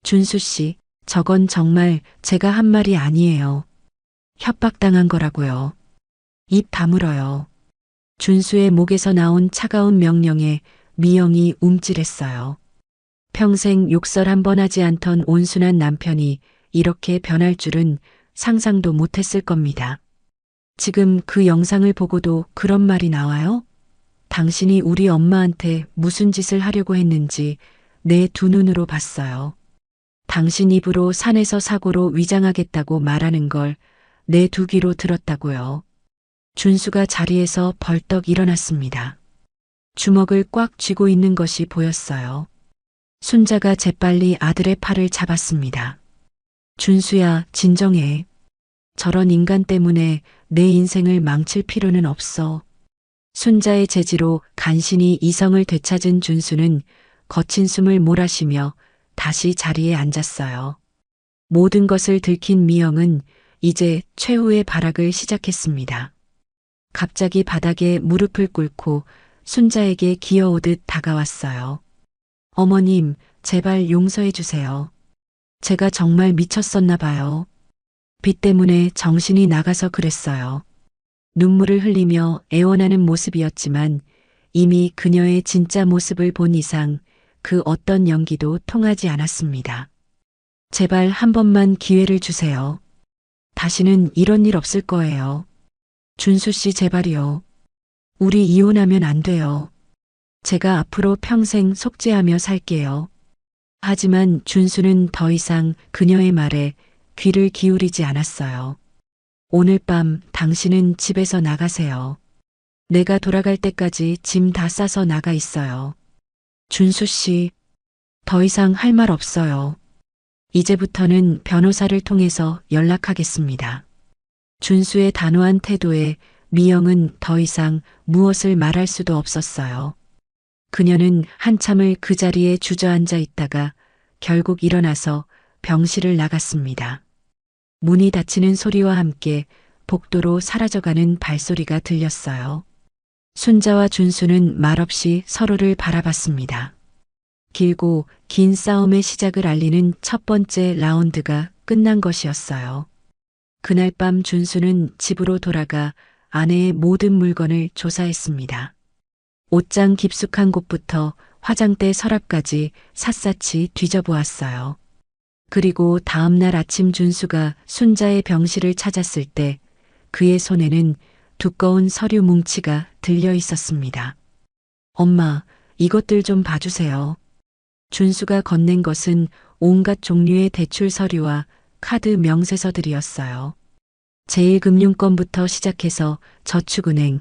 준수 씨, 저건 정말 제가 한 말이 아니에요. 협박당한 거라고요. 입 다물어요. 준수의 목에서 나온 차가운 명령에 미영이 움찔했어요. 평생 욕설 한 번 하지 않던 온순한 남편이 이렇게 변할 줄은 상상도 못했을 겁니다. 지금 그 영상을 보고도 그런 말이 나와요? 당신이 우리 엄마한테 무슨 짓을 하려고 했는지 내 두 눈으로 봤어요. 당신 입으로 산에서 사고로 위장하겠다고 말하는 걸 내 두 귀로 들었다고요. 준수가 자리에서 벌떡 일어났습니다. 주먹을 꽉 쥐고 있는 것이 보였어요. 순자가 재빨리 아들의 팔을 잡았습니다. 준수야, 진정해. 저런 인간 때문에 내 인생을 망칠 필요는 없어. 순자의 제지로 간신히 이성을 되찾은 준수는 거친 숨을 몰아쉬며 다시 자리에 앉았어요. 모든 것을 들킨 미영은 이제 최후의 발악을 시작했습니다. 갑자기 바닥에 무릎을 꿇고 순자에게 기어오듯 다가왔어요. 어머님, 제발 용서해 주세요. 제가 정말 미쳤었나 봐요. 빚 때문에 정신이 나가서 그랬어요. 눈물을 흘리며 애원하는 모습이었지만 이미 그녀의 진짜 모습을 본 이상 그 어떤 연기도 통하지 않았습니다. 제발 한 번만 기회를 주세요. 다시는 이런 일 없을 거예요. 준수 씨 제발이요. 우리 이혼하면 안 돼요. 제가 앞으로 평생 속죄하며 살게요. 하지만 준수는 더 이상 그녀의 말에 귀를 기울이지 않았어요. 오늘 밤 당신은 집에서 나가세요. 내가 돌아갈 때까지 짐 다 싸서 나가 있어요. 준수 씨, 더 이상 할 말 없어요. 이제부터는 변호사를 통해서 연락하겠습니다. 준수의 단호한 태도에 미영은 더 이상 무엇을 말할 수도 없었어요. 그녀는 한참을 그 자리에 주저앉아 있다가 결국 일어나서 병실을 나갔습니다. 문이 닫히는 소리와 함께 복도로 사라져가는 발소리가 들렸어요. 순자와 준수는 말없이 서로를 바라봤습니다. 길고 긴 싸움의 시작을 알리는 첫 번째 라운드가 끝난 것이었어요. 그날 밤 준수는 집으로 돌아가 아내의 모든 물건을 조사했습니다. 옷장 깊숙한 곳부터 화장대 서랍까지 샅샅이 뒤져보았어요. 그리고 다음날 아침 준수가 순자의 병실을 찾았을 때 그의 손에는 두꺼운 서류 뭉치가 들려 있었습니다. 엄마, 이것들 좀 봐주세요. 준수가 건넨 것은 온갖 종류의 대출 서류와 카드 명세서들이었어요. 제1금융권부터 시작해서 저축은행,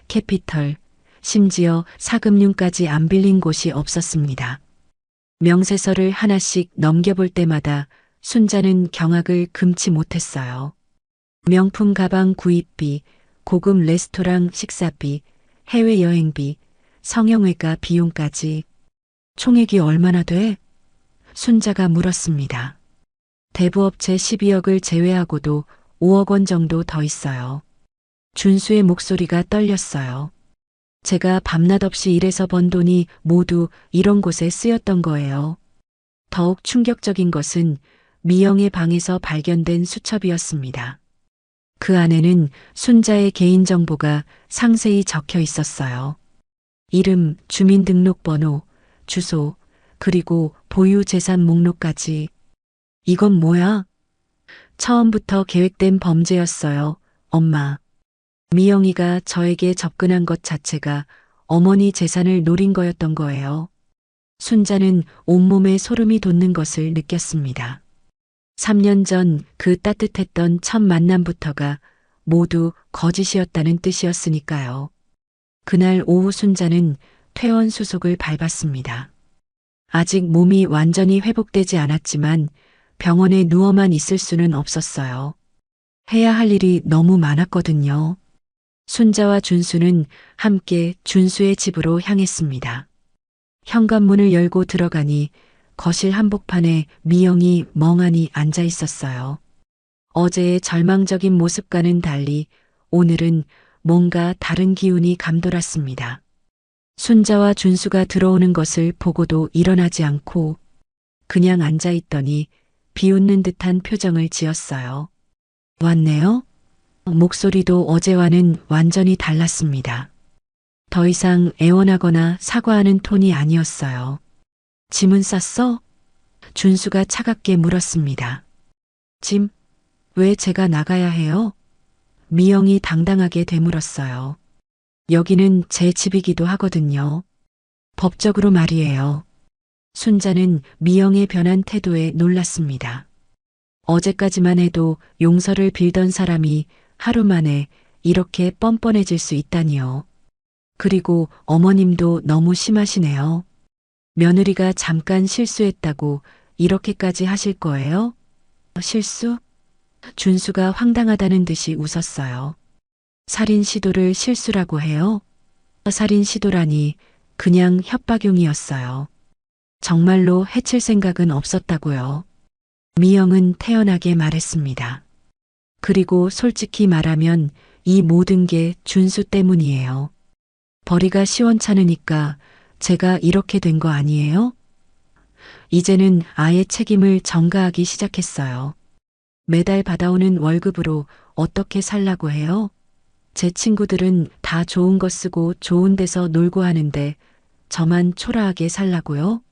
캐피털, 심지어 사금융까지 안 빌린 곳이 없었습니다. 명세서를 하나씩 넘겨볼 때마다 순자는 경악을 금치 못했어요. 명품 가방 구입비, 고급 레스토랑 식사비, 해외여행비, 성형외과 비용까지 총액이 얼마나 돼? 순자가 물었습니다. 대부업체 12억을 제외하고도 5억 원 정도 더 있어요. 준수의 목소리가 떨렸어요. 제가 밤낮 없이 일해서 번 돈이 모두 이런 곳에 쓰였던 거예요. 더욱 충격적인 것은 미영의 방에서 발견된 수첩이었습니다. 그 안에는 순자의 개인정보가 상세히 적혀 있었어요. 이름, 주민등록번호, 주소, 그리고 보유재산 목록까지. 이건 뭐야? 처음부터 계획된 범죄였어요, 엄마. 미영이가 저에게 접근한 것 자체가 어머니 재산을 노린 거였던 거예요. 순자는 온몸에 소름이 돋는 것을 느꼈습니다. 3년 전 그 따뜻했던 첫 만남부터가 모두 거짓이었다는 뜻이었으니까요. 그날 오후 순자는 퇴원 수속을 밟았습니다. 아직 몸이 완전히 회복되지 않았지만 병원에 누워만 있을 수는 없었어요. 해야 할 일이 너무 많았거든요. 순자와 준수는 함께 준수의 집으로 향했습니다. 현관문을 열고 들어가니 거실 한복판에 미영이 멍하니 앉아 있었어요. 어제의 절망적인 모습과는 달리 오늘은 뭔가 다른 기운이 감돌았습니다. 순자와 준수가 들어오는 것을 보고도 일어나지 않고 그냥 앉아 있더니 비웃는 듯한 표정을 지었어요. 왔네요? 목소리도 어제와는 완전히 달랐습니다. 더 이상 애원하거나 사과하는 톤이 아니었어요. 짐은 쌌어? 준수가 차갑게 물었습니다. 짐? 왜 제가 나가야 해요? 미영이 당당하게 되물었어요. 여기는 제 집이기도 하거든요. 법적으로 말이에요. 순자는 미영의 변한 태도에 놀랐습니다. 어제까지만 해도 용서를 빌던 사람이 하루 만에 이렇게 뻔뻔해질 수 있다니요. 그리고 어머님도 너무 심하시네요. 며느리가 잠깐 실수했다고 이렇게까지 하실 거예요? 실수? 준수가 황당하다는 듯이 웃었어요. 살인 시도를 실수라고 해요? 살인 시도라니 그냥 협박용이었어요. 정말로 해칠 생각은 없었다고요. 미영은 태연하게 말했습니다. 그리고 솔직히 말하면 이 모든 게 준수 때문이에요. 벌이가 시원찮으니까 제가 이렇게 된 거 아니에요? 이제는 아예 책임을 전가하기 시작했어요. 매달 받아오는 월급으로 어떻게 살라고 해요? 제 친구들은 다 좋은 거 쓰고 좋은 데서 놀고 하는데 저만 초라하게 살라고요?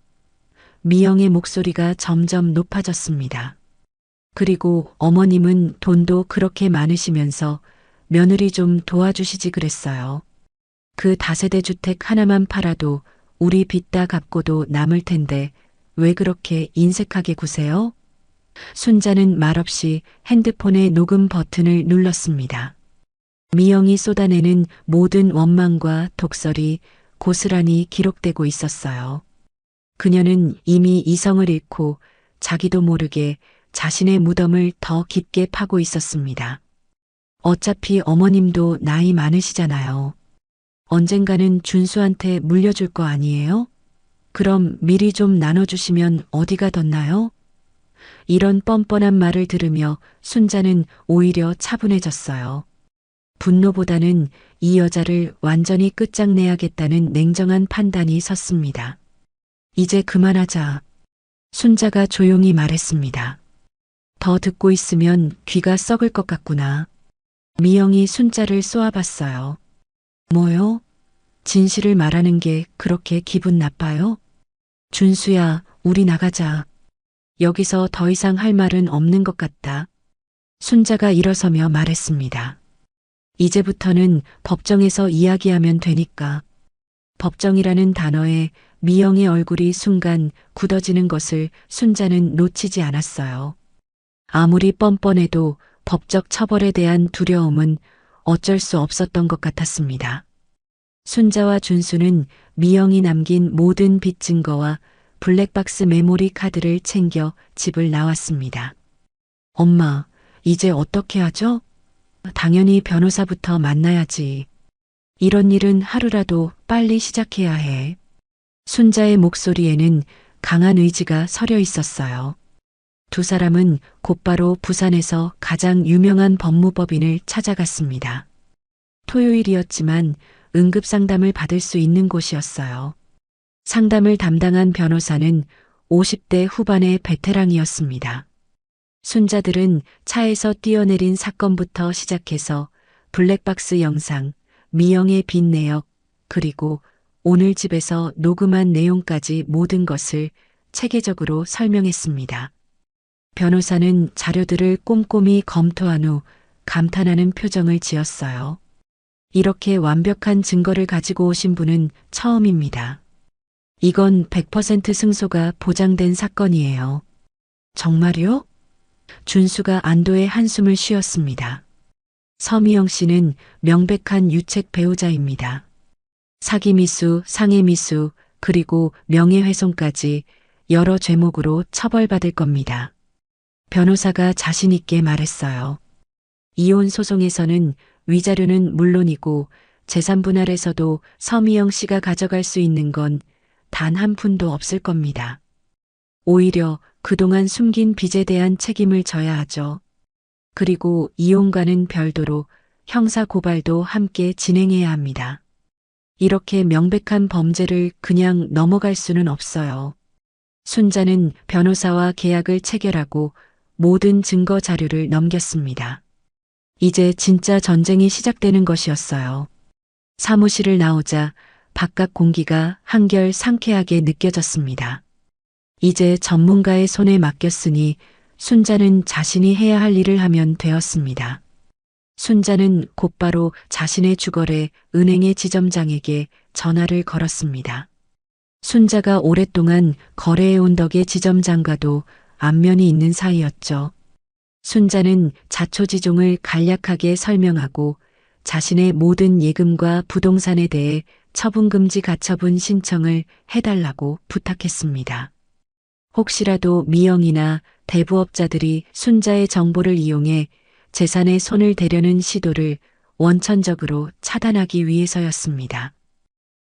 미영의 목소리가 점점 높아졌습니다. 그리고 어머님은 돈도 그렇게 많으시면서 며느리 좀 도와주시지 그랬어요. 그 다세대 주택 하나만 팔아도 우리 빚 다 갚고도 남을 텐데 왜 그렇게 인색하게 구세요? 순자는 말없이 핸드폰의 녹음 버튼을 눌렀습니다. 미영이 쏟아내는 모든 원망과 독설이 고스란히 기록되고 있었어요. 그녀는 이미 이성을 잃고 자기도 모르게 자신의 무덤을 더 깊게 파고 있었습니다. 어차피 어머님도 나이 많으시잖아요. 언젠가는 준수한테 물려줄 거 아니에요? 그럼 미리 좀 나눠주시면 어디가 덧나요? 이런 뻔뻔한 말을 들으며 순자는 오히려 차분해졌어요. 분노보다는 이 여자를 완전히 끝장내야겠다는 냉정한 판단이 섰습니다. 이제 그만하자. 순자가 조용히 말했습니다. 더 듣고 있으면 귀가 썩을 것 같구나. 미영이 순자를 쏘아봤어요. 뭐요? 진실을 말하는 게 그렇게 기분 나빠요? 준수야, 우리 나가자. 여기서 더 이상 할 말은 없는 것 같다. 순자가 일어서며 말했습니다. 이제부터는 법정에서 이야기하면 되니까. 법정이라는 단어에 미영의 얼굴이 순간 굳어지는 것을 순자는 놓치지 않았어요. 아무리 뻔뻔해도 법적 처벌에 대한 두려움은 어쩔 수 없었던 것 같았습니다. 순자와 준수는 미영이 남긴 모든 빚 증거와 블랙박스 메모리 카드를 챙겨 집을 나왔습니다. 엄마, 이제 어떻게 하죠? 당연히 변호사부터 만나야지. 이런 일은 하루라도 빨리 시작해야 해. 순자의 목소리에는 강한 의지가 서려 있었어요. 두 사람은 곧바로 부산에서 가장 유명한 법무법인을 찾아갔습니다. 토요일이었지만 응급 상담을 받을 수 있는 곳이었어요. 상담을 담당한 변호사는 50대 후반의 베테랑이었습니다. 순자들은 차에서 뛰어내린 사건부터 시작해서 블랙박스 영상, 미영의 빚 내역, 그리고 오늘 집에서 녹음한 내용까지 모든 것을 체계적으로 설명했습니다. 변호사는 자료들을 꼼꼼히 검토한 후 감탄하는 표정을 지었어요. 이렇게 완벽한 증거를 가지고 오신 분은 처음입니다. 이건 100% 승소가 보장된 사건이에요. 정말요? 준수가 안도의 한숨을 쉬었습니다. 서미영 씨는 명백한 유책 배우자입니다. 사기미수, 상해미수, 그리고 명예훼손까지 여러 죄목으로 처벌받을 겁니다. 변호사가 자신 있게 말했어요. 이혼 소송에서는 위자료는 물론이고 재산 분할에서도 서미영 씨가 가져갈 수 있는 건 단 한 푼도 없을 겁니다. 오히려 그동안 숨긴 빚에 대한 책임을 져야 하죠. 그리고 이혼과는 별도로 형사 고발도 함께 진행해야 합니다. 이렇게 명백한 범죄를 그냥 넘어갈 수는 없어요. 순자는 변호사와 계약을 체결하고 모든 증거 자료를 넘겼습니다. 이제 진짜 전쟁이 시작되는 것이었어요. 사무실을 나오자 바깥 공기가 한결 상쾌하게 느껴졌습니다. 이제 전문가의 손에 맡겼으니 순자는 자신이 해야 할 일을 하면 되었습니다. 순자는 곧바로 자신의 주거래 은행의 지점장에게 전화를 걸었습니다. 순자가 오랫동안 거래해온 덕의 지점장과도 안면이 있는 사이였죠. 순자는 자초지종을 간략하게 설명하고 자신의 모든 예금과 부동산에 대해 처분금지 가처분 신청을 해달라고 부탁했습니다. 혹시라도 미영이나 대부업자들이 순자의 정보를 이용해 재산에 손을 대려는 시도를 원천적으로 차단하기 위해서였습니다.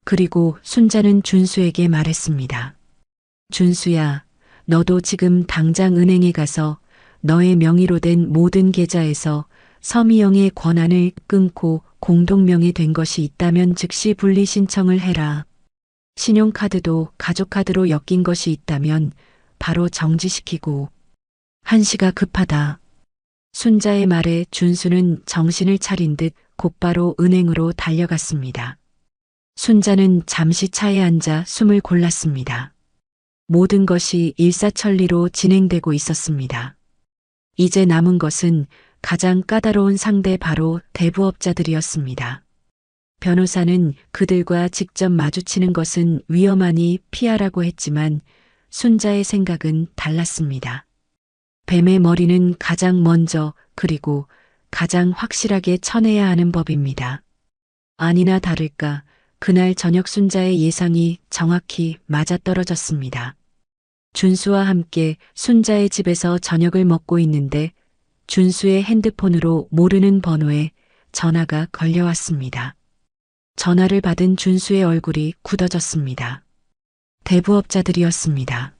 그리고 순자는 준수에게 말했습니다. 준수야, 너도 지금 당장 은행에 가서 너의 명의로 된 모든 계좌에서 서미영의 권한을 끊고 공동명의 된 것이 있다면 즉시 분리 신청을 해라. 신용카드도 가족카드로 엮인 것이 있다면 바로 정지시키고. 한시가 급하다. 순자의 말에 준수는 정신을 차린 듯 곧바로 은행으로 달려갔습니다. 순자는 잠시 차에 앉아 숨을 골랐습니다. 모든 것이 일사천리로 진행되고 있었습니다. 이제 남은 것은 가장 까다로운 상대 바로 대부업자들이었습니다. 변호사는 그들과 직접 마주치는 것은 위험하니 피하라고 했지만 순자의 생각은 달랐습니다. 뱀의 머리는 가장 먼저 그리고 가장 확실하게 쳐내야 하는 법입니다. 아니나 다를까 그날 저녁 순자의 예상이 정확히 맞아떨어졌습니다. 준수와 함께 순자의 집에서 저녁을 먹고 있는데 준수의 핸드폰으로 모르는 번호에 전화가 걸려왔습니다. 전화를 받은 준수의 얼굴이 굳어졌습니다. 대부업자들이었습니다.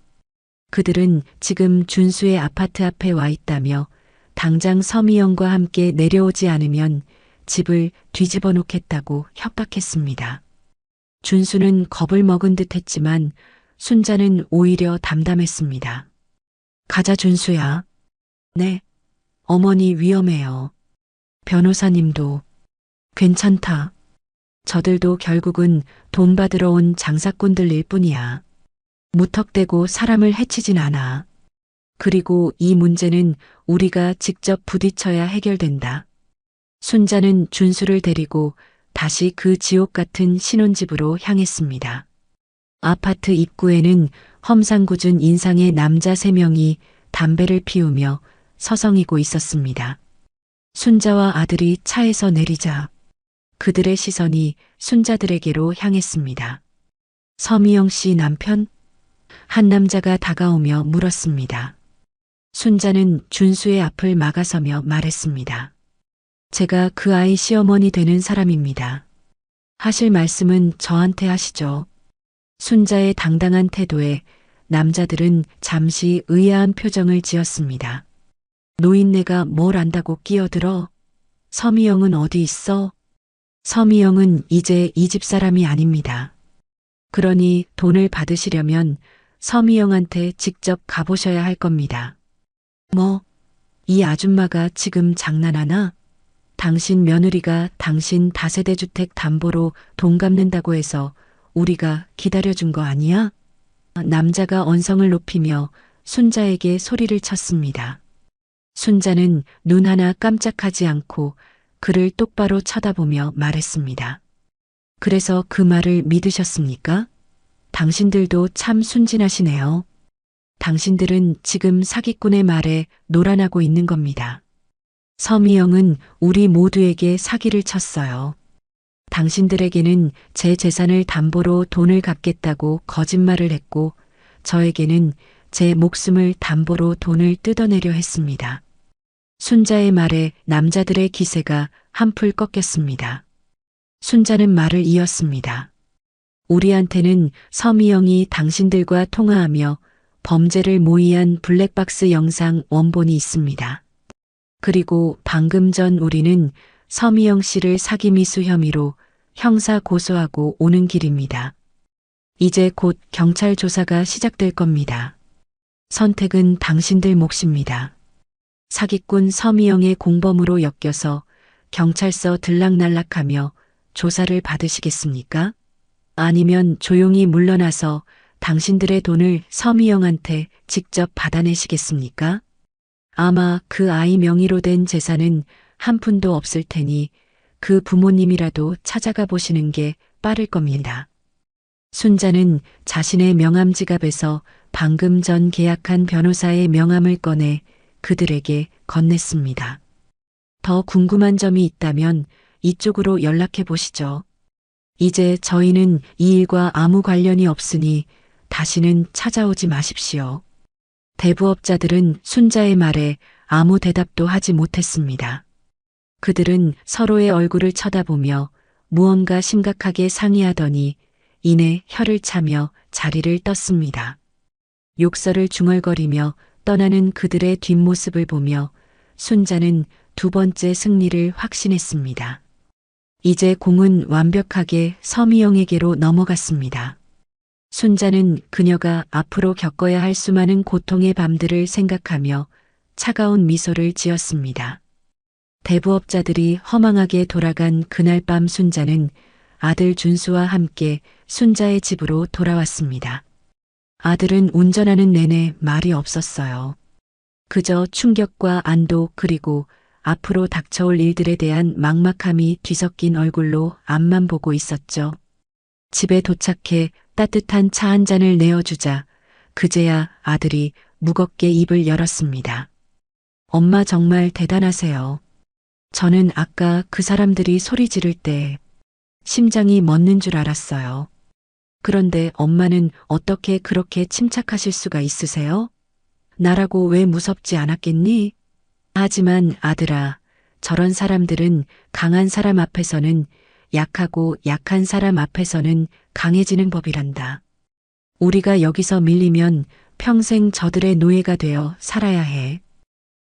그들은 지금 준수의 아파트 앞에 와 있다며 당장 서미영과 함께 내려오지 않으면 집을 뒤집어 놓겠다고 협박했습니다. 준수는 겁을 먹은 듯 했지만 순자는 오히려 담담했습니다. 가자 준수야. 네. 어머니 위험해요. 변호사님도. 괜찮다. 저들도 결국은 돈 받으러 온 장사꾼들일 뿐이야. 무턱대고 사람을 해치진 않아. 그리고 이 문제는 우리가 직접 부딪혀야 해결된다. 순자는 준수를 데리고 다시 그 지옥 같은 신혼집으로 향했습니다. 아파트 입구에는 험상궂은 인상의 남자 3명이 담배를 피우며 서성이고 있었습니다. 순자와 아들이 차에서 내리자 그들의 시선이 순자들에게로 향했습니다. 서미영 씨 남편? 한 남자가 다가오며 물었습니다. 순자는 준수의 앞을 막아서며 말했습니다. 제가 그 아이 시어머니 되는 사람입니다. 하실 말씀은 저한테 하시죠. 순자의 당당한 태도에 남자들은 잠시 의아한 표정을 지었습니다. 노인네가 뭘 안다고 끼어들어? 서미영은 어디 있어? 서미영은 이제 이 집 사람이 아닙니다. 그러니 돈을 받으시려면 서미영한테 직접 가보셔야 할 겁니다. 뭐, 이 아줌마가 지금 장난하나? 당신 며느리가 당신 다세대 주택 담보로 돈 갚는다고 해서 우리가 기다려준 거 아니야? 남자가 언성을 높이며 순자에게 소리를 쳤습니다. 순자는 눈 하나 깜짝하지 않고 그를 똑바로 쳐다보며 말했습니다. 그래서 그 말을 믿으셨습니까? 당신들도 참 순진하시네요. 당신들은 지금 사기꾼의 말에 노란하고 있는 겁니다. 서미영은 우리 모두에게 사기를 쳤어요. 당신들에게는 제 재산을 담보로 돈을 갚겠다고 거짓말을 했고 저에게는 제 목숨을 담보로 돈을 뜯어내려 했습니다. 순자의 말에 남자들의 기세가 한풀 꺾였습니다. 순자는 말을 이었습니다. 우리한테는 서미영이 당신들과 통화하며 범죄를 모의한 블랙박스 영상 원본이 있습니다. 그리고 방금 전 우리는 서미영 씨를 사기미수 혐의로 형사 고소하고 오는 길입니다. 이제 곧 경찰 조사가 시작될 겁니다. 선택은 당신들 몫입니다. 사기꾼 서미영의 공범으로 엮여서 경찰서 들락날락하며 조사를 받으시겠습니까? 아니면 조용히 물러나서 당신들의 돈을 서미영한테 직접 받아내시겠습니까? 아마 그 아이 명의로 된 재산은 한 푼도 없을 테니 그 부모님이라도 찾아가 보시는 게 빠를 겁니다. 순자는 자신의 명함 지갑에서 방금 전 계약한 변호사의 명함을 꺼내 그들에게 건넸습니다. 더 궁금한 점이 있다면 이쪽으로 연락해 보시죠. 이제 저희는 이 일과 아무 관련이 없으니 다시는 찾아오지 마십시오. 대부업자들은 순자의 말에 아무 대답도 하지 못했습니다. 그들은 서로의 얼굴을 쳐다보며 무언가 심각하게 상의하더니 이내 혀를 차며 자리를 떴습니다. 욕설을 중얼거리며 떠나는 그들의 뒷모습을 보며 순자는 2번째 승리를 확신했습니다. 이제 공은 완벽하게 서미영에게로 넘어갔습니다. 순자는 그녀가 앞으로 겪어야 할 수많은 고통의 밤들을 생각하며 차가운 미소를 지었습니다. 대부업자들이 허망하게 돌아간 그날 밤 순자는 아들 준수와 함께 순자의 집으로 돌아왔습니다. 아들은 운전하는 내내 말이 없었어요. 그저 충격과 안도 그리고 앞으로 닥쳐올 일들에 대한 막막함이 뒤섞인 얼굴로 앞만 보고 있었죠. 집에 도착해 따뜻한 차 한 잔을 내어주자 그제야 아들이 무겁게 입을 열었습니다. 엄마 정말 대단하세요. 저는 아까 그 사람들이 소리 지를 때 심장이 멎는 줄 알았어요. 그런데 엄마는 어떻게 그렇게 침착하실 수가 있으세요? 나라고 왜 무섭지 않았겠니? 하지만 아들아, 저런 사람들은 강한 사람 앞에서는 약하고 약한 사람 앞에서는 강해지는 법이란다. 우리가 여기서 밀리면 평생 저들의 노예가 되어 살아야 해.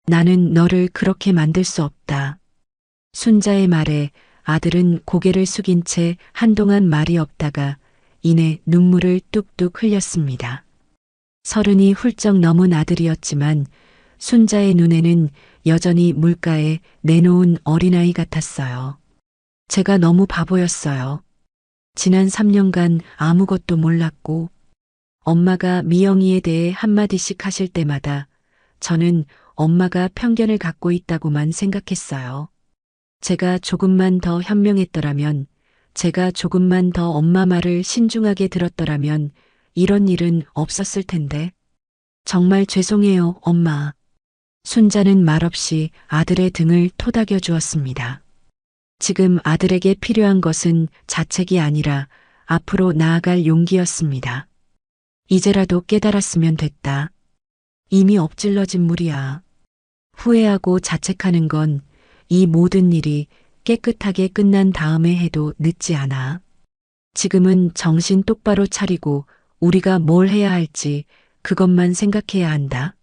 나는 너를 그렇게 만들 수 없다. 순자의 말에 아들은 고개를 숙인 채 한동안 말이 없다가 이내 눈물을 뚝뚝 흘렸습니다. 30이 훌쩍 넘은 아들이었지만 순자의 눈에는 여전히 물가에 내놓은 어린아이 같았어요. 제가 너무 바보였어요. 지난 3년간 아무것도 몰랐고 엄마가 미영이에 대해 한마디씩 하실 때마다 저는 엄마가 편견을 갖고 있다고만 생각했어요. 제가 조금만 더 현명했더라면, 제가 조금만 더 엄마 말을 신중하게 들었더라면 이런 일은 없었을 텐데. 정말 죄송해요, 엄마. 순자는 말없이 아들의 등을 토닥여 주었습니다. 지금 아들에게 필요한 것은 자책이 아니라 앞으로 나아갈 용기였습니다. 이제라도 깨달았으면 됐다. 이미 엎질러진 물이야. 후회하고 자책하는 건 이 모든 일이 깨끗하게 끝난 다음에 해도 늦지 않아. 지금은 정신 똑바로 차리고 우리가 뭘 해야 할지 그것만 생각해야 한다.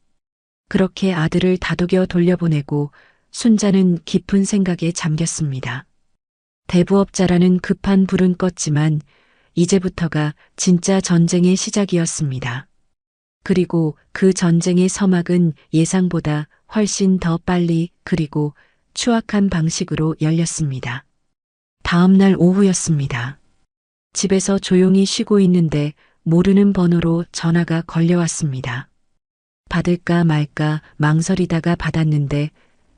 그렇게 아들을 다독여 돌려보내고 순자는 깊은 생각에 잠겼습니다. 대부업자라는 급한 불은 껐지만 이제부터가 진짜 전쟁의 시작이었습니다. 그리고 그 전쟁의 서막은 예상보다 훨씬 더 빨리 그리고 추악한 방식으로 열렸습니다. 다음 날 오후였습니다. 집에서 조용히 쉬고 있는데 모르는 번호로 전화가 걸려왔습니다. 받을까 말까 망설이다가 받았는데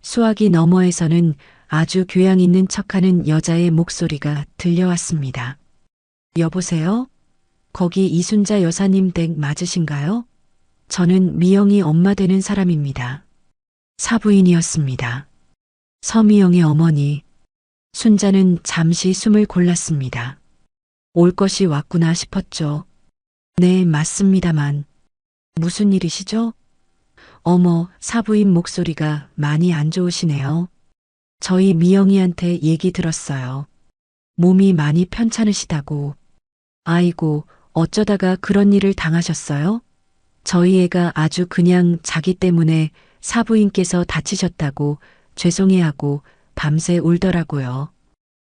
수화기 너머에서는 아주 교양 있는 척하는 여자의 목소리가 들려왔습니다. 여보세요? 거기 이순자 여사님 댁 맞으신가요? 저는 미영이 엄마 되는 사람입니다. 사부인이었습니다. 서미영의 어머니. 순자는 잠시 숨을 골랐습니다. 올 것이 왔구나 싶었죠. 네, 맞습니다만. 무슨 일이시죠? 어머, 사부인 목소리가 많이 안 좋으시네요. 저희 미영이한테 얘기 들었어요. 몸이 많이 편찮으시다고. 아이고, 어쩌다가 그런 일을 당하셨어요? 저희 애가 아주 그냥 자기 때문에 사부인께서 다치셨다고 죄송해하고 밤새 울더라고요.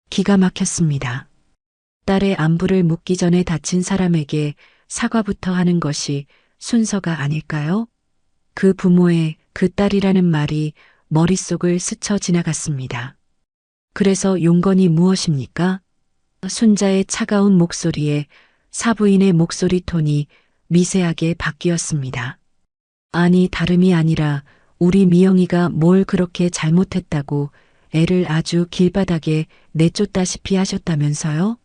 기가 막혔습니다. 딸의 안부를 묻기 전에 다친 사람에게 사과부터 하는 것이 순서가 아닐까요? 그 부모의 그 딸이라는 말이 머릿속을 스쳐 지나갔습니다. 그래서 용건이 무엇입니까? 순자의 차가운 목소리에 사부인의 목소리 톤이 미세하게 바뀌었습니다. 아니, 다름이 아니라 우리 미영이가 뭘 그렇게 잘못했다고 애를 아주 길바닥에 내쫓다시피 하셨다면서요?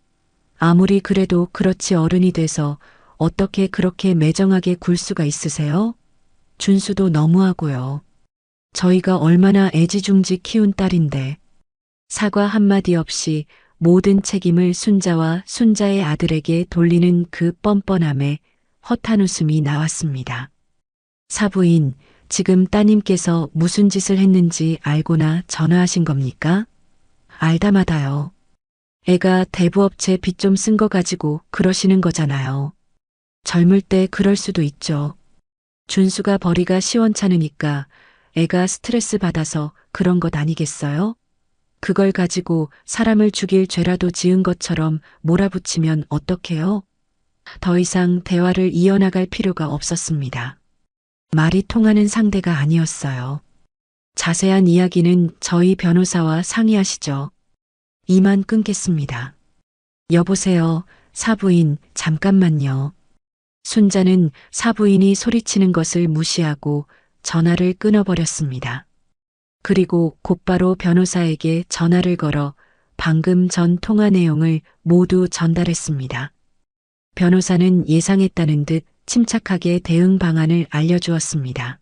아무리 그래도 그렇지 어른이 돼서 어떻게 그렇게 매정하게 굴 수가 있으세요? 준수도 너무하고요. 저희가 얼마나 애지중지 키운 딸인데. 사과 한마디 없이 모든 책임을 순자와 순자의 아들에게 돌리는 그 뻔뻔함에 허탄 웃음이 나왔습니다. 사부인, 지금 따님께서 무슨 짓을 했는지 알고나 전화하신 겁니까? 알다마다요. 애가 대부업체 빚 좀 쓴 거 가지고 그러시는 거잖아요. 젊을 때 그럴 수도 있죠. 준수가 벌이가 시원찮으니까 애가 스트레스 받아서 그런 것 아니겠어요? 그걸 가지고 사람을 죽일 죄라도 지은 것처럼 몰아붙이면 어떡해요? 더 이상 대화를 이어나갈 필요가 없었습니다. 말이 통하는 상대가 아니었어요. 자세한 이야기는 저희 변호사와 상의하시죠. 이만 끊겠습니다. 여보세요, 사부인, 잠깐만요. 순자는 사부인이 소리치는 것을 무시하고 전화를 끊어버렸습니다. 그리고 곧바로 변호사에게 전화를 걸어 방금 전 통화 내용을 모두 전달했습니다. 변호사는 예상했다는 듯 침착하게 대응 방안을 알려주었습니다.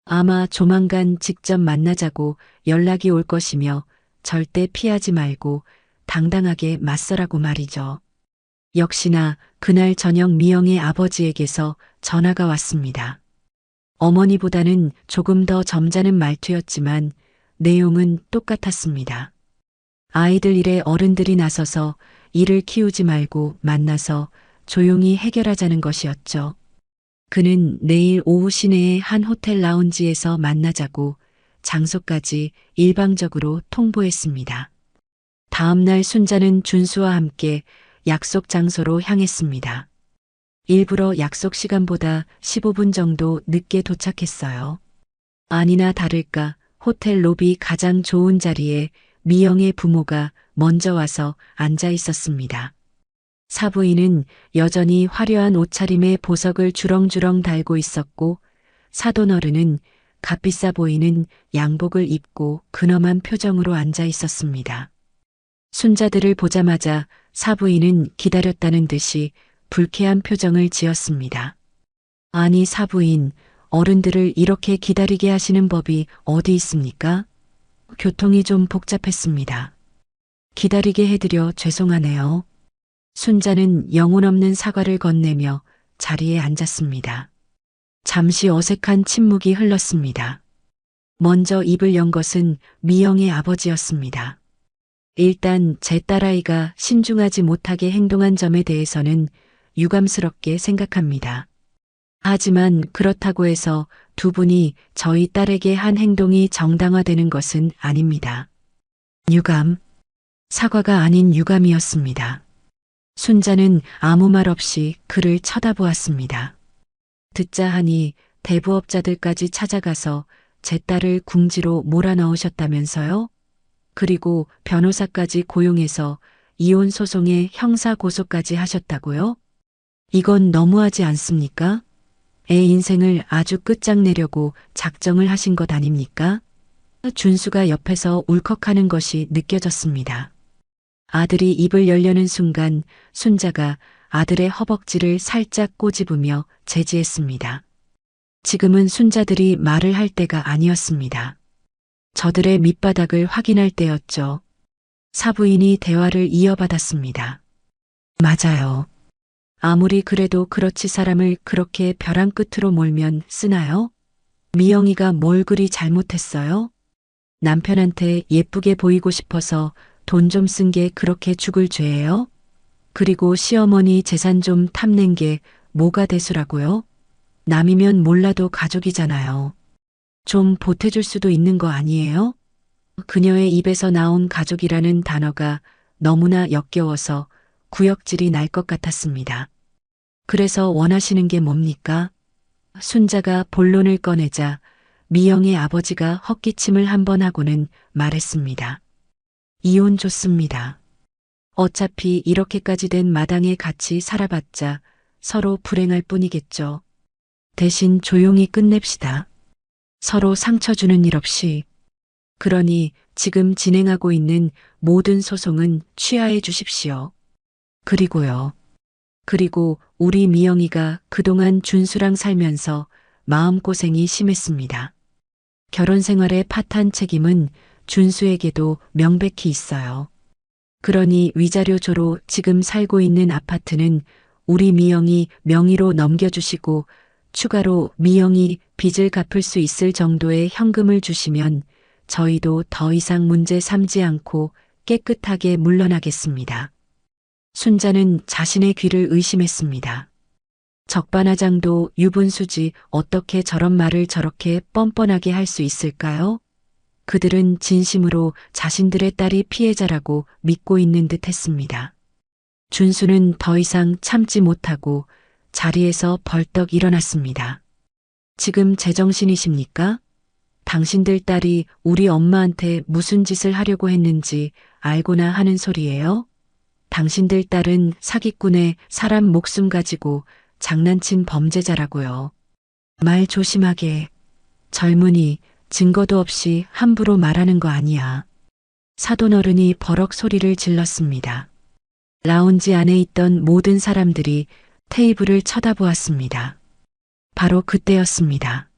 아마 조만간 직접 만나자고 연락이 올 것이며 절대 피하지 말고 당당하게 맞서라고 말이죠. 역시나 그날 저녁 미영의 아버지에게서 전화가 왔습니다. 어머니보다는 조금 더 점잖은 말투였지만 내용은 똑같았습니다. 아이들 일에 어른들이 나서서 일을 키우지 말고 만나서 조용히 해결하자는 것이었죠. 그는 내일 오후 시내의 한 호텔 라운지에서 만나자고 장소까지 일방적으로 통보했습니다. 다음 날 순자는 준수와 함께 약속 장소로 향했습니다. 일부러 약속 시간보다 15분 정도 늦게 도착했어요. 아니나 다를까 호텔 로비 가장 좋은 자리에 미영의 부모가 먼저 와서 앉아 있었습니다. 사부인은 여전히 화려한 옷차림에 보석을 주렁주렁 달고 있었고 사돈어른은 값비싸 보이는 양복을 입고 근엄한 표정으로 앉아 있었습니다. 순자들을 보자마자 사부인은 기다렸다는 듯이 불쾌한 표정을 지었습니다. 아니 사부인, 어른들을 이렇게 기다리게 하시는 법이 어디 있습니까? 교통이 좀 복잡했습니다. 기다리게 해드려 죄송하네요. 순자는 영혼 없는 사과를 건네며 자리에 앉았습니다. 잠시 어색한 침묵이 흘렀습니다. 먼저 입을 연 것은 미영의 아버지였습니다. 일단 제 딸아이가 신중하지 못하게 행동한 점에 대해서는 유감스럽게 생각합니다. 하지만 그렇다고 해서 두 분이 저희 딸에게 한 행동이 정당화되는 것은 아닙니다. 유감, 사과가 아닌 유감이었습니다. 순자는 아무 말 없이 그를 쳐다보았습니다. 듣자 하니 대부업자들까지 찾아가서 제 딸을 궁지로 몰아넣으셨다면서요? 그리고 변호사까지 고용해서 이혼 소송에 형사 고소까지 하셨다고요? 이건 너무하지 않습니까? 애 인생을 아주 끝장내려고 작정을 하신 것 아닙니까? 준수가 옆에서 울컥하는 것이 느껴졌습니다. 아들이 입을 열려는 순간 순자가 아들의 허벅지를 살짝 꼬집으며 제지했습니다. 지금은 순자들이 말을 할 때가 아니었습니다. 저들의 밑바닥을 확인할 때였죠. 사부인이 대화를 이어받았습니다. 맞아요. 아무리 그래도 그렇지 사람을 그렇게 벼랑 끝으로 몰면 쓰나요? 미영이가 뭘 그리 잘못했어요? 남편한테 예쁘게 보이고 싶어서 돈 좀 쓴 게 그렇게 죽을 죄예요? 그리고 시어머니 재산 좀 탐낸 게 뭐가 대수라고요? 남이면 몰라도 가족이잖아요. 좀 보태줄 수도 있는 거 아니에요? 그녀의 입에서 나온 가족이라는 단어가 너무나 역겨워서 구역질이 날 것 같았습니다. 그래서 원하시는 게 뭡니까? 순자가 본론을 꺼내자 미영의 아버지가 헛기침을 한번 하고는 말했습니다. 이혼 좋습니다. 어차피 이렇게까지 된 마당에 같이 살아봤자 서로 불행할 뿐이겠죠. 대신 조용히 끝냅시다. 서로 상처 주는 일 없이. 그러니 지금 진행하고 있는 모든 소송은 취하해 주십시오. 그리고요. 그리고 우리 미영이가 그동안 준수랑 살면서 마음고생이 심했습니다. 결혼 생활의 파탄 책임은 준수에게도 명백히 있어요. 그러니 위자료조로 지금 살고 있는 아파트는 우리 미영이 명의로 넘겨주시고 추가로 미영이 빚을 갚을 수 있을 정도의 현금을 주시면 저희도 더 이상 문제 삼지 않고 깨끗하게 물러나겠습니다. 순자는 자신의 귀를 의심했습니다. 적반하장도 유분수지 어떻게 저런 말을 저렇게 뻔뻔하게 할 수 있을까요? 그들은 진심으로 자신들의 딸이 피해자라고 믿고 있는 듯 했습니다. 준수는 더 이상 참지 못하고 자리에서 벌떡 일어났습니다. 지금 제정신이십니까? 당신들 딸이 우리 엄마한테 무슨 짓을 하려고 했는지 알고나 하는 소리예요? 당신들 딸은 사기꾼의 사람 목숨 가지고 장난친 범죄자라고요. 말 조심하게. 젊은이 증거도 없이 함부로 말하는 거 아니야. 사돈어른이 버럭 소리를 질렀습니다. 라운지 안에 있던 모든 사람들이 테이블을 쳐다보았습니다. 바로 그때였습니다.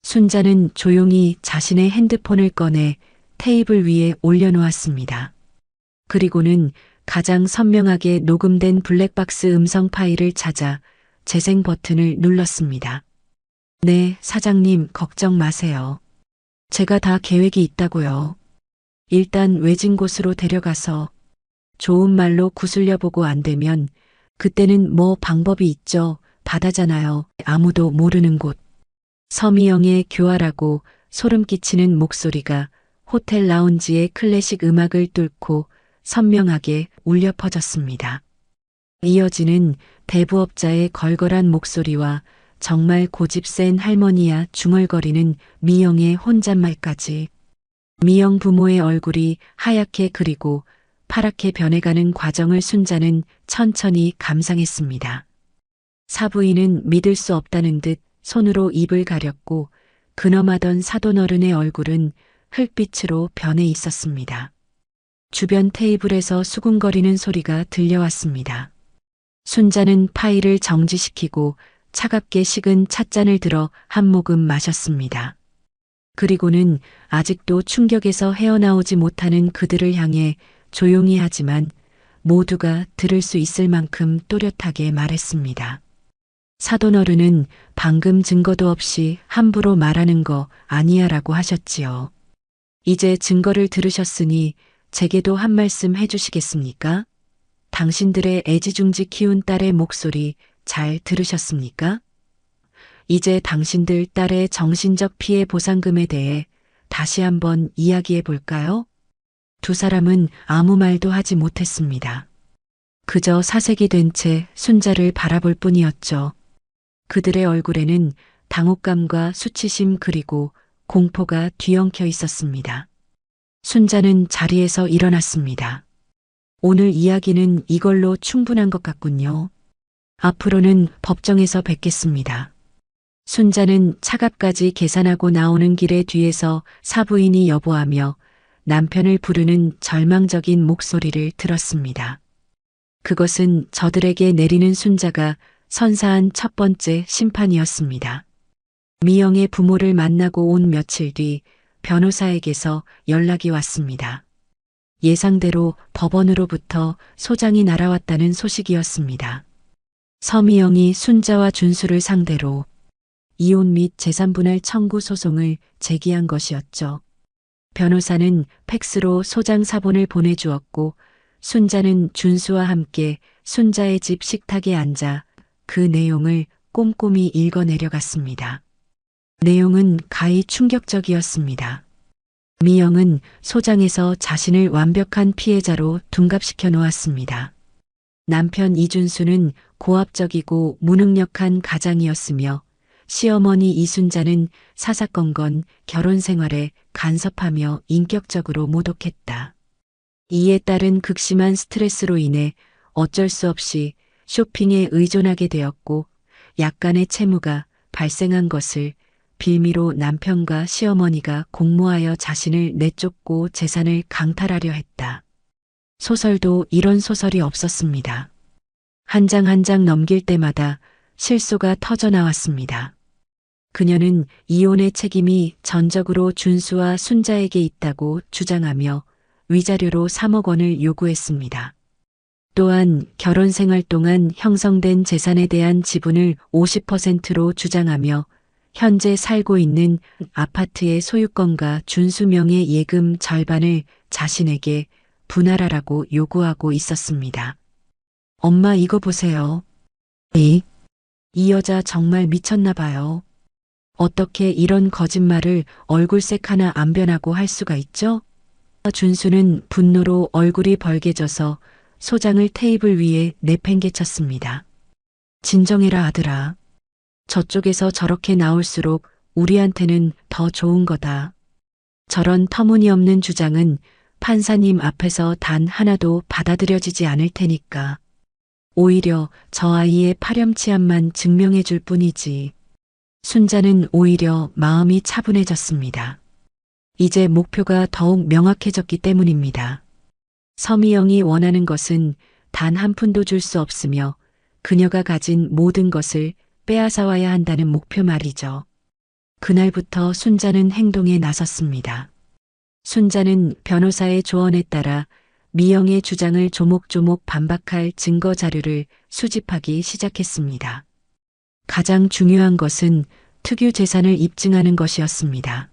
순자는 조용히 자신의 핸드폰을 꺼내 테이블 위에 올려놓았습니다. 그리고는 가장 선명하게 녹음된 블랙박스 음성 파일을 찾아 재생 버튼을 눌렀습니다. 네, 사장님 걱정 마세요. 제가 다 계획이 있다고요. 일단 외진 곳으로 데려가서 좋은 말로 구슬려보고 안 되면 그때는 뭐 방법이 있죠. 바다잖아요. 아무도 모르는 곳. 서미영의 교활하고 소름 끼치는 목소리가 호텔 라운지의 클래식 음악을 뚫고 선명하게 울려 퍼졌습니다. 이어지는 대부업자의 걸걸한 목소리와 정말 고집 센 할머니야 중얼거리는 미영의 혼잣말까지. 미영 부모의 얼굴이 하얗게 그리고 파랗게 변해가는 과정을 순자는 천천히 감상했습니다. 사부인은 믿을 수 없다는 듯 손으로 입을 가렸고 근엄하던 사돈어른의 얼굴은 흙빛으로 변해 있었습니다. 주변 테이블에서 수군거리는 소리가 들려왔습니다. 순자는 파일을 정지시키고 차갑게 식은 찻잔을 들어 한 모금 마셨습니다. 그리고는 아직도 충격에서 헤어나오지 못하는 그들을 향해 조용히 하지만 모두가 들을 수 있을 만큼 또렷하게 말했습니다. 사돈어른은 방금 증거도 없이 함부로 말하는 거 아니야라고 하셨지요. 이제 증거를 들으셨으니 제게도 한 말씀 해주시겠습니까? 당신들의 애지중지 키운 딸의 목소리 잘 들으셨습니까? 이제 당신들 딸의 정신적 피해 보상금에 대해 다시 한번 이야기해 볼까요? 두 사람은 아무 말도 하지 못했습니다. 그저 사색이 된 채 순자를 바라볼 뿐이었죠. 그들의 얼굴에는 당혹감과 수치심 그리고 공포가 뒤엉켜 있었습니다. 순자는 자리에서 일어났습니다. 오늘 이야기는 이걸로 충분한 것 같군요. 앞으로는 법정에서 뵙겠습니다. 순자는 차갑까지 계산하고 나오는 길의 뒤에서 사부인이 여보하며 남편을 부르는 절망적인 목소리를 들었습니다. 그것은 저들에게 내리는 순자가 선사한 첫 번째 심판이었습니다. 미영의 부모를 만나고 온 며칠 뒤 변호사에게서 연락이 왔습니다. 예상대로 법원으로부터 소장이 날아왔다는 소식이었습니다. 서미영이 순자와 준수를 상대로 이혼 및 재산분할 청구 소송을 제기한 것이었죠. 변호사는 팩스로 소장 사본을 보내주었고 순자는 준수와 함께 순자의 집 식탁에 앉아 그 내용을 꼼꼼히 읽어 내려갔습니다. 내용은 가히 충격적이었습니다. 미영은 소장에서 자신을 완벽한 피해자로 둔갑시켜 놓았습니다. 남편 이준수는 고압적이고 무능력한 가장이었으며 시어머니 이순자는 사사건건 결혼 생활에 간섭하며 인격적으로 모독했다. 이에 따른 극심한 스트레스로 인해 어쩔 수 없이 쇼핑에 의존하게 되었고 약간의 채무가 발생한 것을 빌미로 남편과 시어머니가 공모하여 자신을 내쫓고 재산을 강탈하려 했다. 소설도 이런 소설이 없었습니다. 한 장 한 장 넘길 때마다 실소가 터져 나왔습니다. 그녀는 이혼의 책임이 전적으로 준수와 순자에게 있다고 주장하며 위자료로 3억 원을 요구했습니다. 또한 결혼 생활 동안 형성된 재산에 대한 지분을 50%로 주장하며 현재 살고 있는 아파트의 소유권과 준수 명의 예금 절반을 자신에게 분할하라고 요구하고 있었습니다. 엄마 이거 보세요. 이 여자 정말 미쳤나 봐요. 어떻게 이런 거짓말을 얼굴색 하나 안 변하고 할 수가 있죠? 준수는 분노로 얼굴이 벌개져서 소장을 테이블 위에 내팽개쳤습니다. 진정해라 아들아. 저쪽에서 저렇게 나올수록 우리한테는 더 좋은 거다. 저런 터무니없는 주장은 판사님 앞에서 단 하나도 받아들여지지 않을 테니까. 오히려 저 아이의 파렴치함만 증명해 줄 뿐이지. 순자는 오히려 마음이 차분해졌습니다. 이제 목표가 더욱 명확해졌기 때문입니다. 서미영이 원하는 것은 단 한 푼도 줄 수 없으며 그녀가 가진 모든 것을 빼앗아와야 한다는 목표 말이죠. 그날부터 순자는 행동에 나섰습니다. 순자는 변호사의 조언에 따라 미영의 주장을 조목조목 반박할 증거 자료를 수집하기 시작했습니다. 가장 중요한 것은 특유 재산을 입증하는 것이었습니다.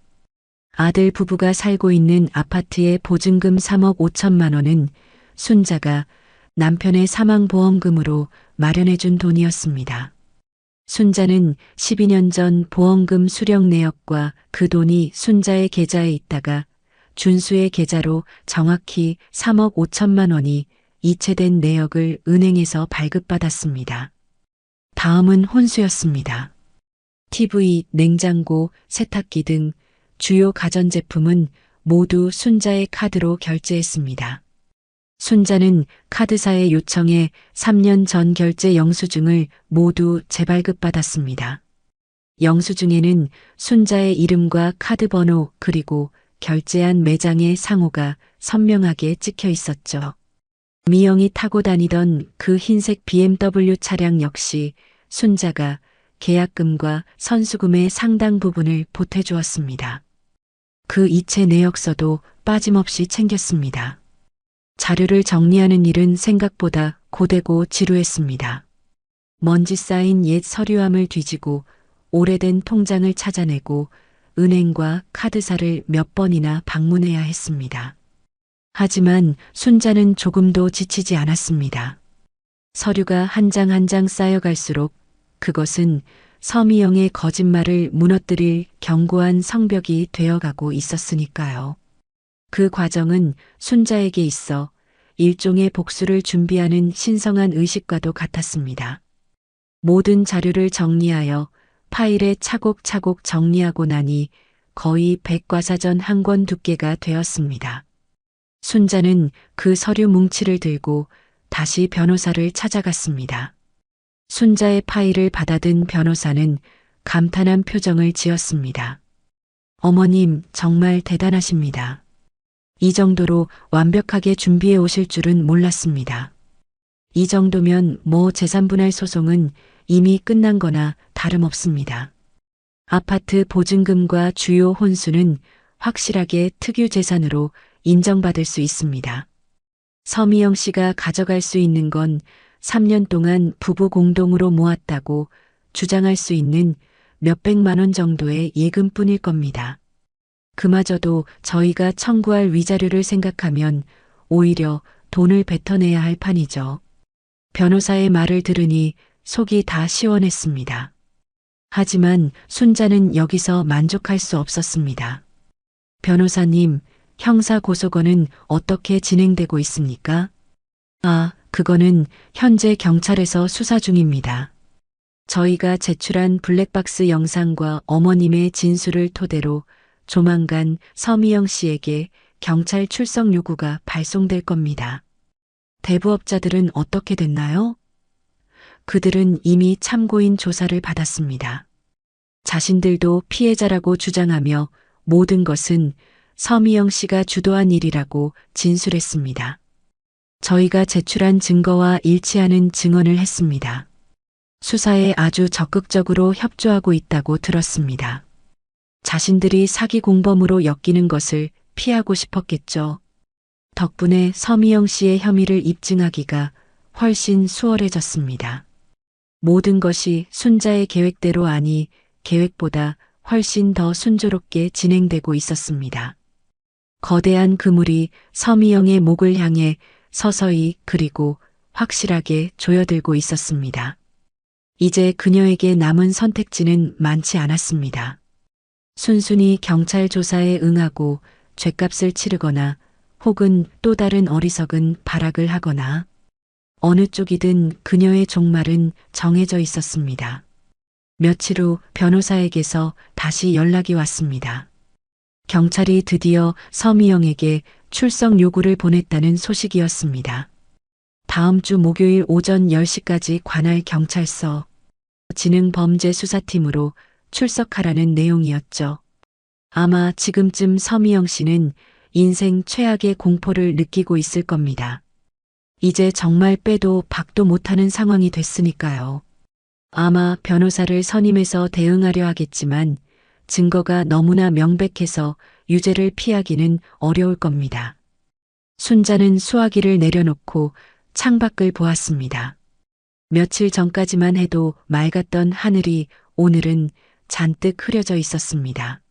아들 부부가 살고 있는 아파트의 보증금 3억 5천만 원은 순자가 남편의 사망보험금으로 마련해준 돈이었습니다. 순자는 12년 전 보험금 수령 내역과 그 돈이 순자의 계좌에 있다가 준수의 계좌로 정확히 3억 5천만 원이 이체된 내역을 은행에서 발급받았습니다. 다음은 혼수였습니다. TV, 냉장고, 세탁기 등 주요 가전제품은 모두 순자의 카드로 결제했습니다. 순자는 카드사의 요청에 3년 전 결제 영수증을 모두 재발급받았습니다. 영수증에는 순자의 이름과 카드 번호 그리고 결제한 매장의 상호가 선명하게 찍혀 있었죠. 미영이 타고 다니던 그 흰색 BMW 차량 역시 순자가 계약금과 선수금의 상당 부분을 보태주었습니다. 그 이체 내역서도 빠짐없이 챙겼습니다. 자료를 정리하는 일은 생각보다 고되고 지루했습니다. 먼지 쌓인 옛 서류함을 뒤지고 오래된 통장을 찾아내고 은행과 카드사를 몇 번이나 방문해야 했습니다. 하지만 순자는 조금도 지치지 않았습니다. 서류가 한 장 한 장 쌓여갈수록 그것은 서미영의 거짓말을 무너뜨릴 견고한 성벽이 되어가고 있었으니까요. 그 과정은 순자에게 있어 일종의 복수를 준비하는 신성한 의식과도 같았습니다. 모든 자료를 정리하여 파일에 차곡차곡 정리하고 나니 거의 백과사전 한 권 두께가 되었습니다. 순자는 그 서류 뭉치를 들고 다시 변호사를 찾아갔습니다. 순자의 파일을 받아든 변호사는 감탄한 표정을 지었습니다. 어머님, 정말 대단하십니다. 이 정도로 완벽하게 준비해 오실 줄은 몰랐습니다. 이 정도면 재산분할 소송은 이미 끝난 거나 다름없습니다. 아파트 보증금과 주요 혼수는 확실하게 특유 재산으로 인정받을 수 있습니다. 서미영 씨가 가져갈 수 있는 건 3년 동안 부부 공동으로 모았다고 주장할 수 있는 몇백만 원 정도의 예금뿐일 겁니다. 그마저도 저희가 청구할 위자료를 생각하면 오히려 돈을 뱉어내야 할 판이죠. 변호사의 말을 들으니 속이 다 시원했습니다. 하지만 순자는 여기서 만족할 수 없었습니다. 변호사님, 형사고소건은 어떻게 진행되고 있습니까? 그거는 현재 경찰에서 수사 중입니다. 저희가 제출한 블랙박스 영상과 어머님의 진술을 토대로 조만간 서미영 씨에게 경찰 출석 요구가 발송될 겁니다. 대부업자들은 어떻게 됐나요? 그들은 이미 참고인 조사를 받았습니다. 자신들도 피해자라고 주장하며 모든 것은 서미영 씨가 주도한 일이라고 진술했습니다. 저희가 제출한 증거와 일치하는 증언을 했습니다. 수사에 아주 적극적으로 협조하고 있다고 들었습니다. 자신들이 사기 공범으로 엮이는 것을 피하고 싶었겠죠. 덕분에 서미영 씨의 혐의를 입증하기가 훨씬 수월해졌습니다. 모든 것이 순자의 계획대로 아니 계획보다 훨씬 더 순조롭게 진행되고 있었습니다. 거대한 그물이 서미영의 목을 향해 서서히 그리고 확실하게 조여들고 있었습니다. 이제 그녀에게 남은 선택지는 많지 않았습니다. 순순히 경찰 조사에 응하고 죗값을 치르거나 혹은 또 다른 어리석은 발악을 하거나 어느 쪽이든 그녀의 종말은 정해져 있었습니다. 며칠 후 변호사에게서 다시 연락이 왔습니다. 경찰이 드디어 서미영에게 출석 요구를 보냈다는 소식이었습니다. 다음 주 목요일 오전 10시까지 관할 경찰서 지능범죄수사팀으로 출석하라는 내용이었죠. 아마 지금쯤 서미영 씨는 인생 최악의 공포를 느끼고 있을 겁니다. 이제 정말 빼도 박도 못하는 상황이 됐으니까요. 아마 변호사를 선임해서 대응하려 하겠지만 증거가 너무나 명백해서 유죄를 피하기는 어려울 겁니다. 순자는 수화기를 내려놓고 창밖을 보았습니다. 며칠 전까지만 해도 맑았던 하늘이 오늘은 잔뜩 흐려져 있었습니다.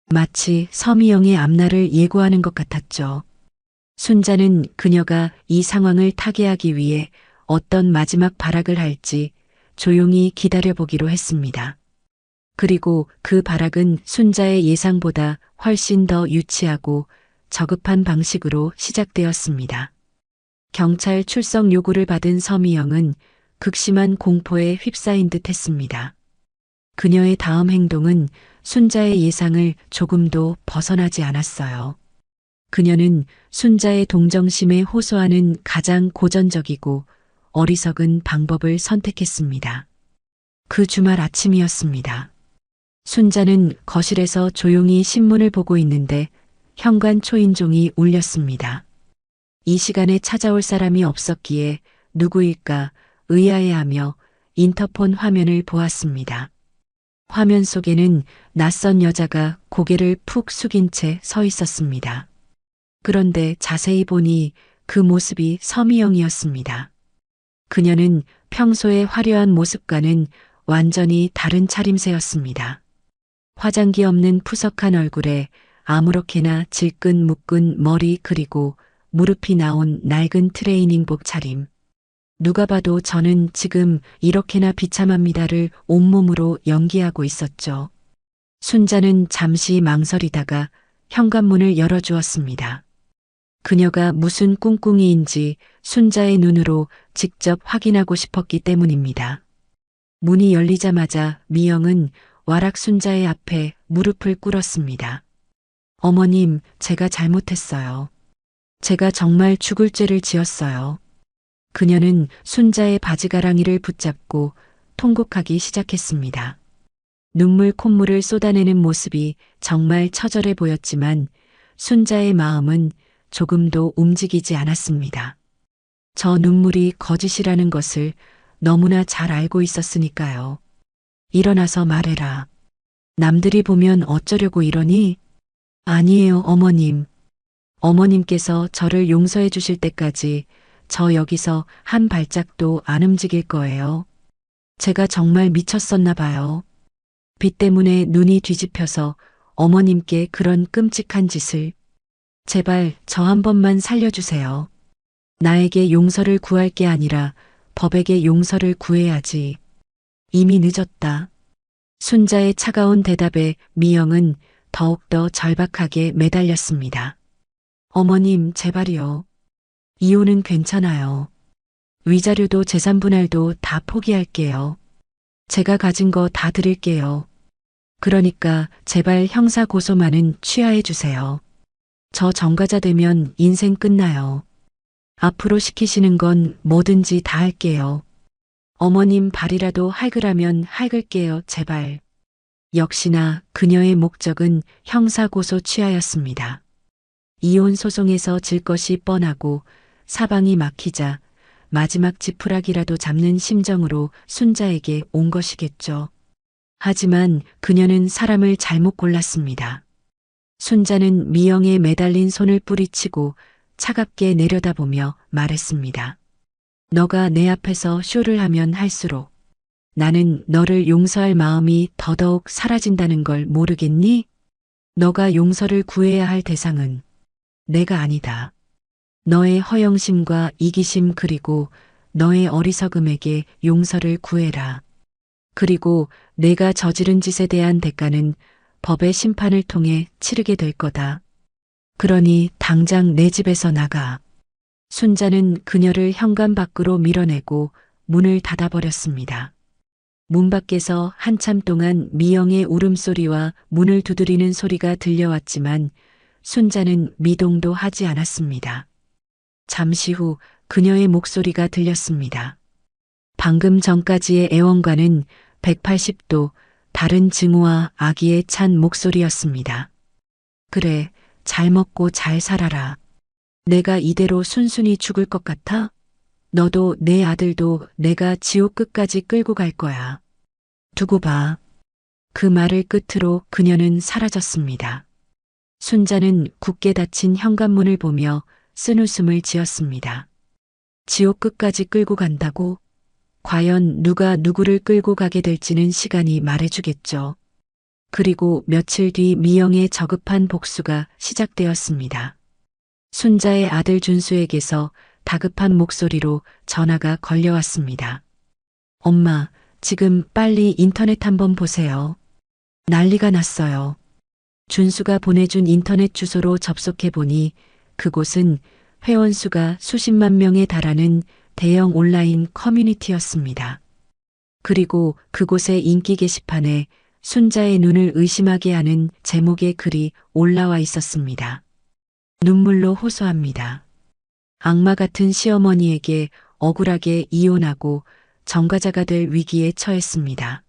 마치 서미영의 앞날을 예고하는 것 같았죠. 순자는 그녀가 이 상황을 타개하기 위해 어떤 마지막 발악을 할지 조용히 기다려보기로 했습니다. 그리고 그 발악은 순자의 예상보다 훨씬 더 유치하고 저급한 방식으로 시작되었습니다. 경찰 출석 요구를 받은 서미영은 극심한 공포에 휩싸인 듯 했습니다. 그녀의 다음 행동은 순자의 예상을 조금도 벗어나지 않았어요. 그녀는 순자의 동정심에 호소하는 가장 고전적이고 어리석은 방법을 선택했습니다. 그 주말 아침이었습니다. 순자는 거실에서 조용히 신문을 보고 있는데 현관 초인종이 울렸습니다. 이 시간에 찾아올 사람이 없었기에 누구일까 의아해하며 인터폰 화면을 보았습니다. 화면 속에는 낯선 여자가 고개를 푹 숙인 채 서 있었습니다. 그런데 자세히 보니 그 모습이 서미영이었습니다. 그녀는 평소의 화려한 모습과는 완전히 다른 차림새였습니다. 화장기 없는 푸석한 얼굴에 아무렇게나 질끈 묶은 머리 그리고 무릎이 나온 낡은 트레이닝복 차림. 누가 봐도 저는 지금 이렇게나 비참합니다를 온몸으로 연기하고 있었죠. 순자는 잠시 망설이다가 현관문을 열어주었습니다. 그녀가 무슨 꿍꿍이인지 순자의 눈으로 직접 확인하고 싶었기 때문입니다. 문이 열리자마자 미영은 와락 순자의 앞에 무릎을 꿇었습니다. 어머님, 제가 잘못했어요. 제가 정말 죽을 죄를 지었어요. 그녀는 순자의 바지가랑이를 붙잡고 통곡하기 시작했습니다. 눈물 콧물을 쏟아내는 모습이 정말 처절해 보였지만 순자의 마음은 조금도 움직이지 않았습니다. 저 눈물이 거짓이라는 것을 너무나 잘 알고 있었으니까요. 일어나서 말해라. 남들이 보면 어쩌려고 이러니? 아니에요, 어머님. 어머님께서 저를 용서해 주실 때까지 저 여기서 한 발짝도 안 움직일 거예요. 제가 정말 미쳤었나 봐요. 빚 때문에 눈이 뒤집혀서 어머님께 그런 끔찍한 짓을. 제발 저 한 번만 살려주세요. 나에게 용서를 구할 게 아니라 법에게 용서를 구해야지. 이미 늦었다. 순자의 차가운 대답에 미영은 더욱더 절박하게 매달렸습니다. 어머님, 제발이요. 이혼은 괜찮아요. 위자료도 재산 분할도 다 포기할게요. 제가 가진 거 다 드릴게요. 그러니까 제발 형사 고소만은 취하해 주세요. 저 전과자 되면 인생 끝나요. 앞으로 시키시는 건 뭐든지 다 할게요. 어머님 발이라도 할그라면 할글게요, 제발. 역시나 그녀의 목적은 형사 고소 취하였습니다. 이혼 소송에서 질 것이 뻔하고 사방이 막히자 마지막 지푸라기라도 잡는 심정으로 순자에게 온 것이겠죠. 하지만 그녀는 사람을 잘못 골랐습니다. 순자는 미영에 매달린 손을 뿌리치고 차갑게 내려다보며 말했습니다. 너가 내 앞에서 쇼를 하면 할수록 나는 너를 용서할 마음이 더더욱 사라진다는 걸 모르겠니? 너가 용서를 구해야 할 대상은 내가 아니다. 너의 허영심과 이기심 그리고 너의 어리석음에게 용서를 구해라. 그리고 내가 저지른 짓에 대한 대가는 법의 심판을 통해 치르게 될 거다. 그러니 당장 내 집에서 나가. 순자는 그녀를 현관 밖으로 밀어내고 문을 닫아버렸습니다. 문 밖에서 한참 동안 미영의 울음소리와 문을 두드리는 소리가 들려왔지만 순자는 미동도 하지 않았습니다. 잠시 후 그녀의 목소리가 들렸습니다. 방금 전까지의 애원과는 180도 다른 증오와 악의에 찬 목소리였습니다. 그래, 잘 먹고 잘 살아라. 내가 이대로 순순히 죽을 것 같아? 너도 내 아들도 내가 지옥 끝까지 끌고 갈 거야. 두고 봐. 그 말을 끝으로 그녀는 사라졌습니다. 순자는 굳게 닫힌 현관문을 보며 쓴웃음을 지었습니다. 지옥 끝까지 끌고 간다고? 과연 누가 누구를 끌고 가게 될지는 시간이 말해주겠죠. 그리고 며칠 뒤 미영의 저급한 복수가 시작되었습니다. 순자의 아들 준수에게서 다급한 목소리로 전화가 걸려왔습니다. 엄마, 지금 빨리 인터넷 한번 보세요. 난리가 났어요. 준수가 보내준 인터넷 주소로 접속해 보니 그곳은 회원수가 수십만 명에 달하는 대형 온라인 커뮤니티였습니다. 그리고 그곳의 인기 게시판에 순자의 눈을 의심하게 하는 제목의 글이 올라와 있었습니다. 눈물로 호소합니다. 악마 같은 시어머니에게 억울하게 이혼하고 전과자가 될 위기에 처했습니다.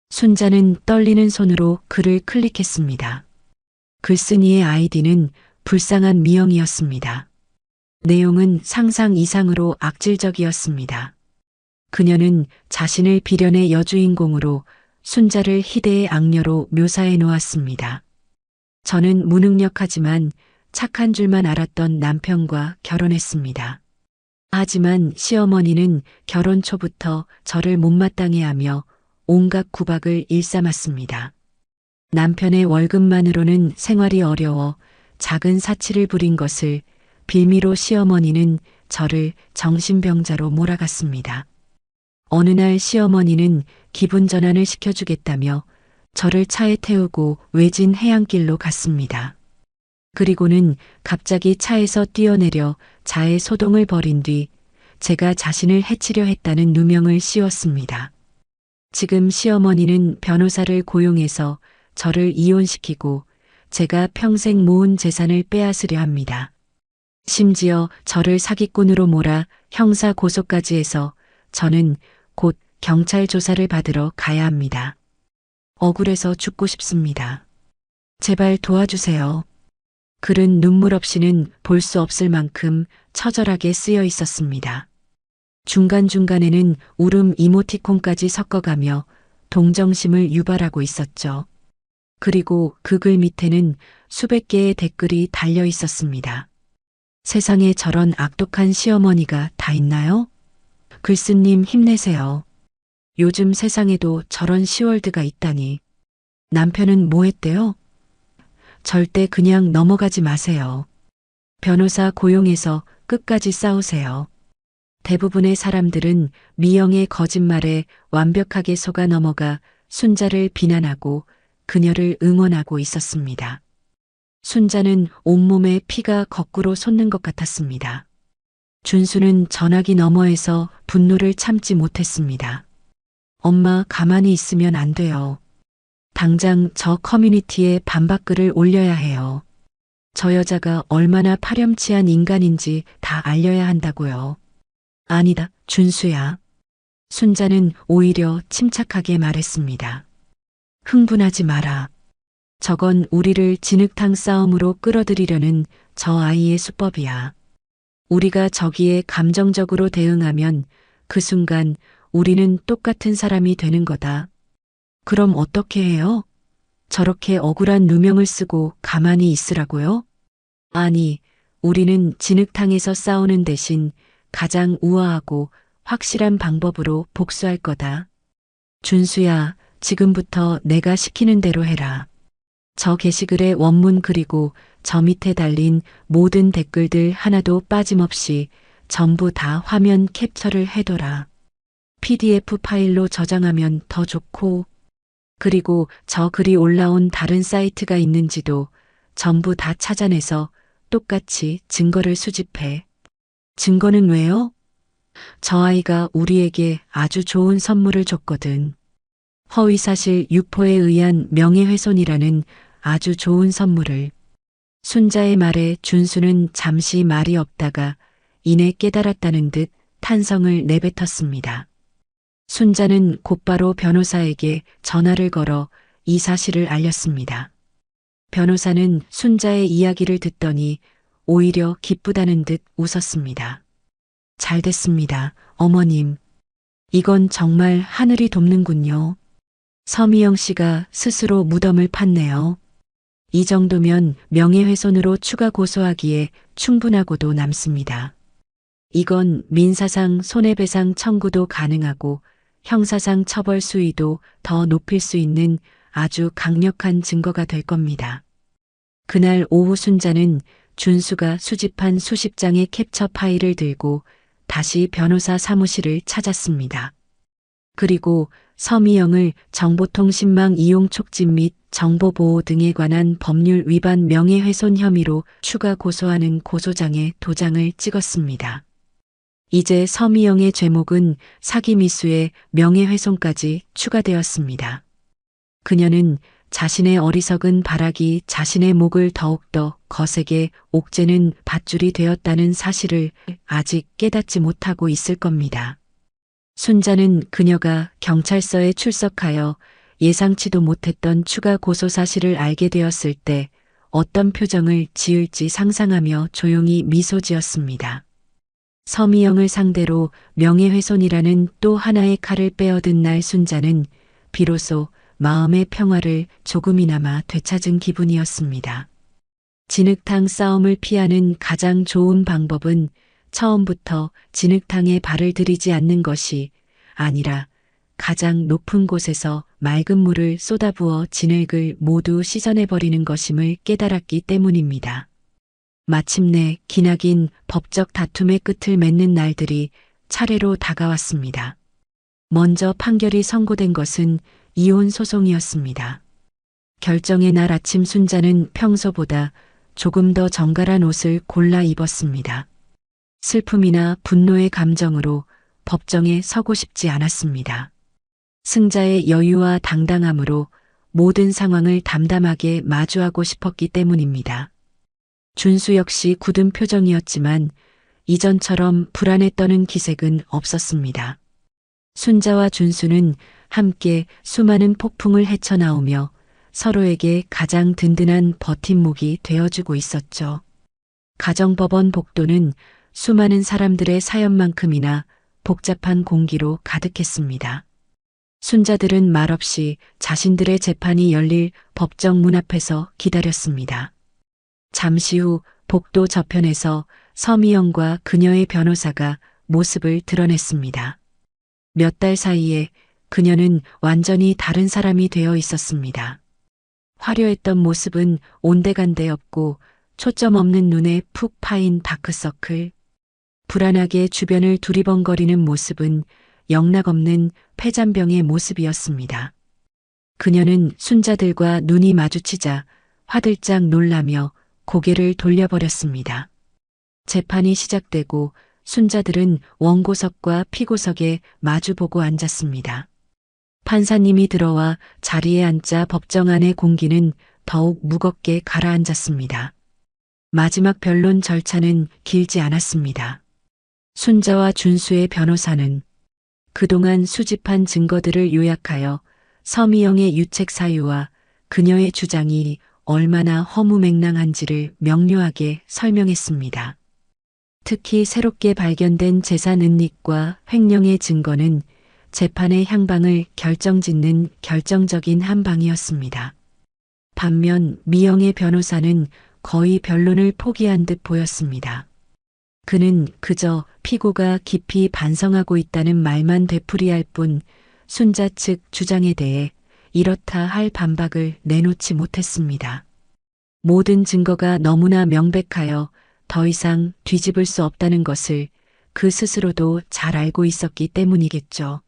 순자는 떨리는 손으로 글을 클릭했습니다. 글쓴이의 아이디는 불쌍한 미영이었습니다. 내용은 상상 이상으로 악질적이었습니다. 그녀는 자신을 비련의 여주인공으로 순자를 희대의 악녀로 묘사해 놓았습니다. 저는 무능력하지만 착한 줄만 알았던 남편과 결혼했습니다. 하지만 시어머니는 결혼 초부터 저를 못마땅해 하며 온갖 구박을 일삼았습니다. 남편의 월급만으로는 생활이 어려워 작은 사치를 부린 것을 빌미로 시어머니는 저를 정신병자로 몰아갔습니다. 어느 날 시어머니는 기분 전환을 시켜주겠다며 저를 차에 태우고 외진 해안길로 갔습니다. 그리고는 갑자기 차에서 뛰어내려 자해 소동을 벌인 뒤 제가 자신을 해치려 했다는 누명을 씌웠습니다. 지금 시어머니는 변호사를 고용해서 저를 이혼시키고 제가 평생 모은 재산을 빼앗으려 합니다. 심지어 저를 사기꾼으로 몰아 형사 고소까지 해서 저는 곧 경찰 조사를 받으러 가야 합니다. 억울해서 죽고 싶습니다. 제발 도와주세요. 글은 눈물 없이는 볼 수 없을 만큼 처절하게 쓰여 있었습니다. 중간중간에는 울음 이모티콘까지 섞어가며 동정심을 유발하고 있었죠. 그리고 그 글 밑에는 수백 개의 댓글이 달려 있었습니다. 세상에 저런 악독한 시어머니가 다 있나요? 글쓴님 힘내세요. 요즘 세상에도 저런 시월드가 있다니. 남편은 뭐 했대요? 절대 그냥 넘어가지 마세요. 변호사 고용해서 끝까지 싸우세요. 대부분의 사람들은 미영의 거짓말에 완벽하게 속아 넘어가 순자를 비난하고 그녀를 응원하고 있었습니다. 순자는 온몸에 피가 거꾸로 솟는 것 같았습니다. 준수는 전화기 너머에서 분노를 참지 못했습니다. 엄마 가만히 있으면 안 돼요. 당장 저 커뮤니티에 반박글을 올려야 해요. 저 여자가 얼마나 파렴치한 인간인지 다 알려야 한다고요. 아니다, 준수야. 순자는 오히려 침착하게 말했습니다. 흥분하지 마라. 저건 우리를 진흙탕 싸움으로 끌어들이려는 저 아이의 수법이야. 우리가 저기에 감정적으로 대응하면 그 순간 우리는 똑같은 사람이 되는 거다. 그럼 어떻게 해요? 저렇게 억울한 누명을 쓰고 가만히 있으라고요? 아니, 우리는 진흙탕에서 싸우는 대신 가장 우아하고 확실한 방법으로 복수할 거다. 준수야, 지금부터 내가 시키는 대로 해라. 저 게시글의 원문 그리고 저 밑에 달린 모든 댓글들 하나도 빠짐없이 전부 다 화면 캡처를 해둬라. PDF 파일로 저장하면 더 좋고, 그리고 저 글이 올라온 다른 사이트가 있는지도 전부 다 찾아내서 똑같이 증거를 수집해. 증거는 왜요? 저 아이가 우리에게 아주 좋은 선물을 줬거든. 허위사실 유포에 의한 명예훼손이라는 아주 좋은 선물을. 순자의 말에 준수는 잠시 말이 없다가 이내 깨달았다는 듯 탄성을 내뱉었습니다. 순자는 곧바로 변호사에게 전화를 걸어 이 사실을 알렸습니다. 변호사는 순자의 이야기를 듣더니 오히려 기쁘다는 듯 웃었습니다. 잘 됐습니다, 어머님. 이건 정말 하늘이 돕는군요. 서미영 씨가 스스로 무덤을 팠네요. 이 정도면 명예훼손으로 추가 고소하기에 충분하고도 남습니다. 이건 민사상 손해배상 청구도 가능하고 형사상 처벌 수위도 더 높일 수 있는 아주 강력한 증거가 될 겁니다. 그날 오후 순자는 준수가 수집한 수십 장의 캡처 파일을 들고 다시 변호사 사무실을 찾았습니다. 그리고 서미영을 정보통신망 이용 촉진 및 정보보호 등에 관한 법률 위반 명예훼손 혐의로 추가 고소하는 고소장에 도장을 찍었습니다. 이제 서미영의 죄목은 사기 미수에 명예훼손까지 추가되었습니다. 그녀는 자신의 어리석은 발악이 자신의 목을 더욱더 거세게 옥죄는 밧줄이 되었다는 사실을 아직 깨닫지 못하고 있을 겁니다. 순자는 그녀가 경찰서에 출석하여 예상치도 못했던 추가 고소 사실을 알게 되었을 때 어떤 표정을 지을지 상상하며 조용히 미소 지었습니다. 서미영을 상대로 명예훼손이라는 또 하나의 칼을 빼어든 날 순자는 비로소 마음의 평화를 조금이나마 되찾은 기분이었습니다. 진흙탕 싸움을 피하는 가장 좋은 방법은 처음부터 진흙탕에 발을 들이지 않는 것이 아니라 가장 높은 곳에서 맑은 물을 쏟아부어 진흙을 모두 씻어내버리는 것임을 깨달았기 때문입니다. 마침내 기나긴 법적 다툼의 끝을 맺는 날들이 차례로 다가왔습니다. 먼저 판결이 선고된 것은 이혼 소송이었습니다. 결정의 날 아침 순자는 평소보다 조금 더 정갈한 옷을 골라 입었습니다. 슬픔이나 분노의 감정으로 법정에 서고 싶지 않았습니다. 승자의 여유와 당당함으로 모든 상황을 담담하게 마주하고 싶었기 때문입니다. 준수 역시 굳은 표정이었지만 이전처럼 불안에 떠는 기색은 없었습니다. 순자와 준수는 함께 수많은 폭풍을 헤쳐나오며 서로에게 가장 든든한 버팀목이 되어주고 있었죠. 가정법원 복도는 수많은 사람들의 사연만큼이나 복잡한 공기로 가득했습니다. 순자들은 말없이 자신들의 재판이 열릴 법정 문 앞에서 기다렸습니다. 잠시 후 복도 저편에서 서미영과 그녀의 변호사가 모습을 드러냈습니다. 몇 달 사이에 그녀는 완전히 다른 사람이 되어 있었습니다. 화려했던 모습은 온데간데 없고 초점 없는 눈에 푹 파인 다크서클, 불안하게 주변을 두리번거리는 모습은 영락없는 폐잔병의 모습이었습니다. 그녀는 순자들과 눈이 마주치자 화들짝 놀라며 고개를 돌려버렸습니다. 재판이 시작되고 순자들은 원고석과 피고석에 마주보고 앉았습니다. 판사님이 들어와 자리에 앉자 법정 안의 공기는 더욱 무겁게 가라앉았습니다. 마지막 변론 절차는 길지 않았습니다. 순자와 준수의 변호사는 그동안 수집한 증거들을 요약하여 서미영의 유책 사유와 그녀의 주장이 얼마나 허무맹랑한지를 명료하게 설명했습니다. 특히 새롭게 발견된 재산 은닉과 횡령의 증거는 재판의 향방을 결정짓는 결정적인 한 방이었습니다. 반면 미영의 변호사는 거의 변론을 포기한 듯 보였습니다. 그는 그저 피고가 깊이 반성하고 있다는 말만 되풀이할 뿐 순자 측 주장에 대해 이렇다 할 반박을 내놓지 못했습니다. 모든 증거가 너무나 명백하여 더 이상 뒤집을 수 없다는 것을 그 스스로도 잘 알고 있었기 때문이겠죠.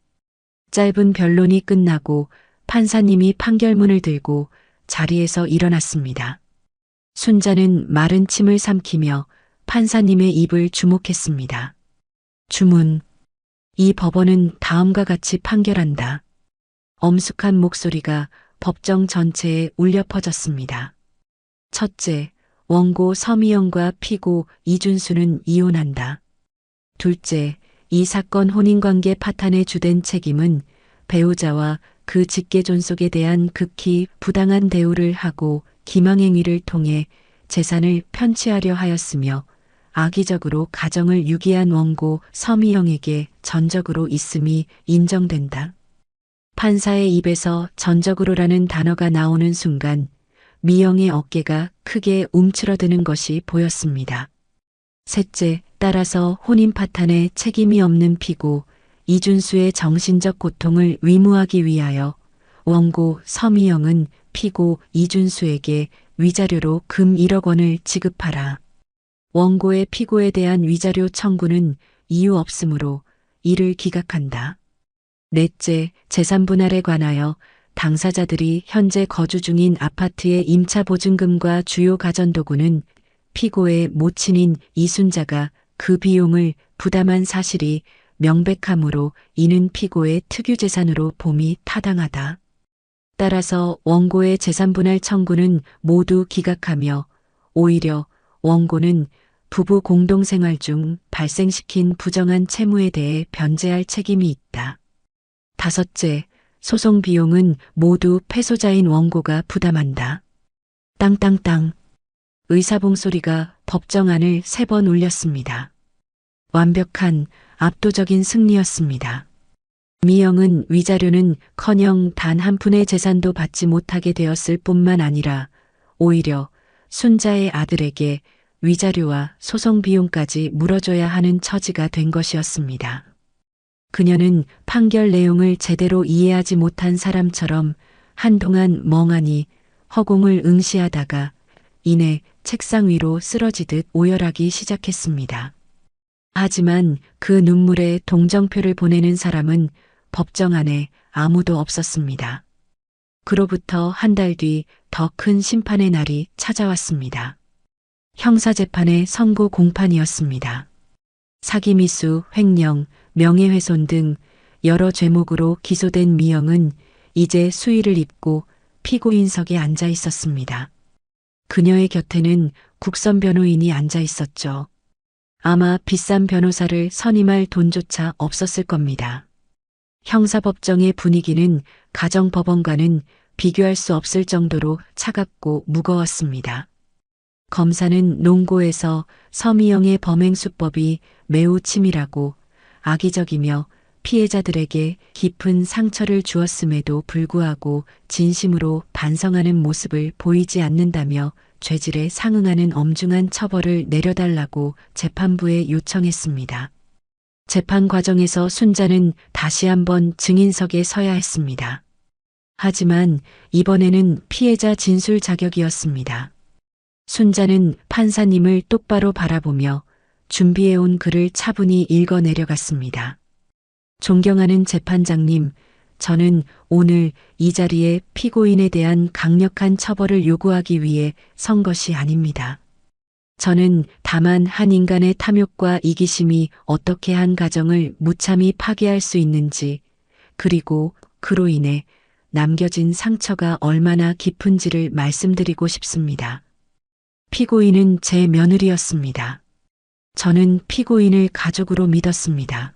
짧은 변론이 끝나고 판사님이 판결문을 들고 자리에서 일어났습니다. 순자는 마른 침을 삼키며 판사님의 입을 주목했습니다. 주문. 이 법원은 다음과 같이 판결한다. 엄숙한 목소리가 법정 전체에 울려 퍼졌습니다. 첫째, 원고 서미영과 피고 이준수는 이혼한다. 둘째, 이 사건 혼인관계 파탄의 주된 책임은 배우자와 그 직계존속에 대한 극히 부당한 대우를 하고 기망행위를 통해 재산을 편취하려 하였으며 악의적으로 가정을 유기한 원고 서미영에게 전적으로 있음이 인정된다. 판사의 입에서 전적으로라는 단어가 나오는 순간 미영의 어깨가 크게 움츠러드는 것이 보였습니다. 셋째, 따라서 혼인 파탄에 책임이 없는 피고 이준수의 정신적 고통을 위무하기 위하여 원고 서미영은 피고 이준수에게 위자료로 금 1억 원을 지급하라. 원고의 피고에 대한 위자료 청구는 이유 없으므로 이를 기각한다. 넷째, 재산 분할에 관하여 당사자들이 현재 거주 중인 아파트의 임차 보증금과 주요 가전도구는 피고의 모친인 이순자가 그 비용을 부담한 사실이 명백하므로 이는 피고의 특유재산으로 봄이 타당하다. 따라서 원고의 재산분할 청구는 모두 기각하며 오히려 원고는 부부 공동생활 중 발생시킨 부정한 채무에 대해 변제할 책임이 있다. 다섯째, 소송 비용은 모두 패소자인 원고가 부담한다. 땅땅땅. 의사봉 소리가 법정 안을 3번 울렸습니다. 완벽한 압도적인 승리였습니다. 미영은 위자료는커녕 단 한 푼의 재산도 받지 못하게 되었을 뿐만 아니라 오히려 순자의 아들에게 위자료와 소송 비용까지 물어줘야 하는 처지가 된 것이었습니다. 그녀는 판결 내용을 제대로 이해하지 못한 사람처럼 한동안 멍하니 허공을 응시하다가 이내 책상 위로 쓰러지듯 오열하기 시작했습니다. 하지만 그 눈물에 동정표를 보내는 사람은 법정 안에 아무도 없었습니다. 그로부터 한 달 뒤 더 큰 심판의 날이 찾아왔습니다. 형사재판의 선고 공판이었습니다. 사기미수, 횡령, 명예훼손 등 여러 죄목으로 기소된 미영은 이제 수의를 입고 피고인석에 앉아 있었습니다. 그녀의 곁에는 국선 변호인이 앉아 있었죠. 아마 비싼 변호사를 선임할 돈조차 없었을 겁니다. 형사법정의 분위기는 가정법원과는 비교할 수 없을 정도로 차갑고 무거웠습니다. 검사는 논고에서 서미영의 범행 수법이 매우 치밀하고 악의적이며 피해자들에게 깊은 상처를 주었음에도 불구하고 진심으로 반성하는 모습을 보이지 않는다며 죄질에 상응하는 엄중한 처벌을 내려달라고 재판부에 요청했습니다. 재판 과정에서 순자는 다시 한번 증인석에 서야 했습니다. 하지만 이번에는 피해자 진술 자격이었습니다. 순자는 판사님을 똑바로 바라보며 준비해온 글을 차분히 읽어 내려갔습니다. 존경하는 재판장님, 저는 오늘 이 자리에 피고인에 대한 강력한 처벌을 요구하기 위해 선 것이 아닙니다. 저는 다만 한 인간의 탐욕과 이기심이 어떻게 한 가정을 무참히 파괴할 수 있는지, 그리고 그로 인해 남겨진 상처가 얼마나 깊은지를 말씀드리고 싶습니다. 피고인은 제 며느리였습니다. 저는 피고인을 가족으로 믿었습니다.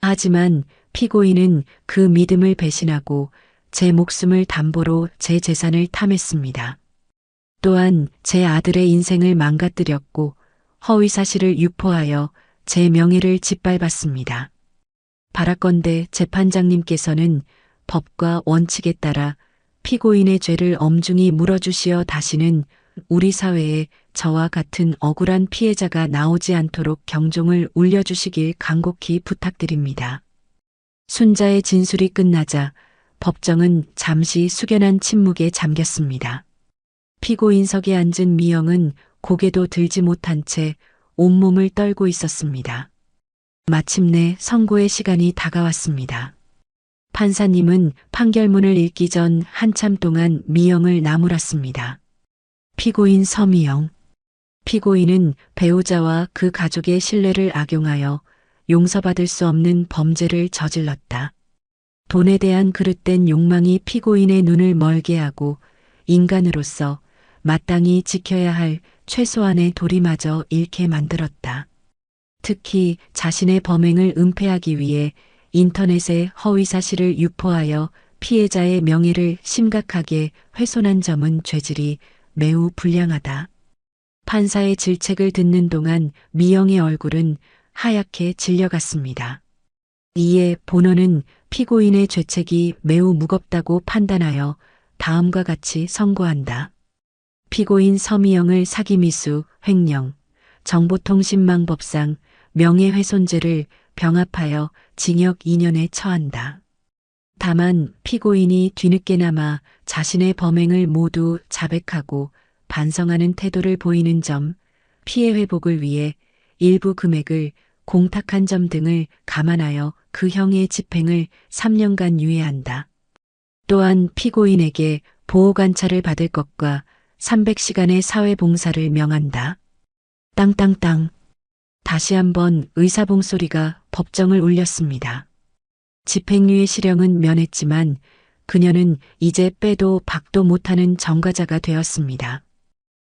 하지만 피고인은 그 믿음을 배신하고 제 목숨을 담보로 제 재산을 탐했습니다. 또한 제 아들의 인생을 망가뜨렸고 허위 사실을 유포하여 제 명예를 짓밟았습니다. 바라건대 재판장님께서는 법과 원칙에 따라 피고인의 죄를 엄중히 물어주시어 다시는 우리 사회에 저와 같은 억울한 피해자가 나오지 않도록 경종을 울려주시길 간곡히 부탁드립니다. 순자의 진술이 끝나자 법정은 잠시 숙연한 침묵에 잠겼습니다. 피고인석에 앉은 미영은 고개도 들지 못한 채 온몸을 떨고 있었습니다. 마침내 선고의 시간이 다가왔습니다. 판사님은 판결문을 읽기 전 한참 동안 미영을 나무랐습니다. 피고인 서미영. 피고인은 배우자와 그 가족의 신뢰를 악용하여 용서받을 수 없는 범죄를 저질렀다. 돈에 대한 그릇된 욕망이 피고인의 눈을 멀게 하고 인간으로서 마땅히 지켜야 할 최소한의 도리마저 잃게 만들었다. 특히 자신의 범행을 은폐하기 위해 인터넷에 허위 사실을 유포하여 피해자의 명예를 심각하게 훼손한 점은 죄질이 매우 불량하다. 판사의 질책을 듣는 동안 미영의 얼굴은 하얗게 질려갔습니다. 이에 본원은 피고인의 죄책이 매우 무겁다고 판단하여 다음과 같이 선고한다. 피고인 서미영을 사기미수, 횡령, 정보통신망법상 명예훼손죄를 병합하여 징역 2년에 처한다. 다만 피고인이 뒤늦게나마 자신의 범행을 모두 자백하고 반성하는 태도를 보이는 점, 피해 회복을 위해 일부 금액을 공탁한 점 등을 감안하여 그 형의 집행을 3년간 유예한다. 또한 피고인에게 보호관찰을 받을 것과 300시간의 사회봉사를 명한다. 땅땅땅. 다시 한번 의사봉 소리가 법정을 울렸습니다. 집행유예 실형은 면했지만 그녀는 이제 빼도 박도 못하는 전과자가 되었습니다.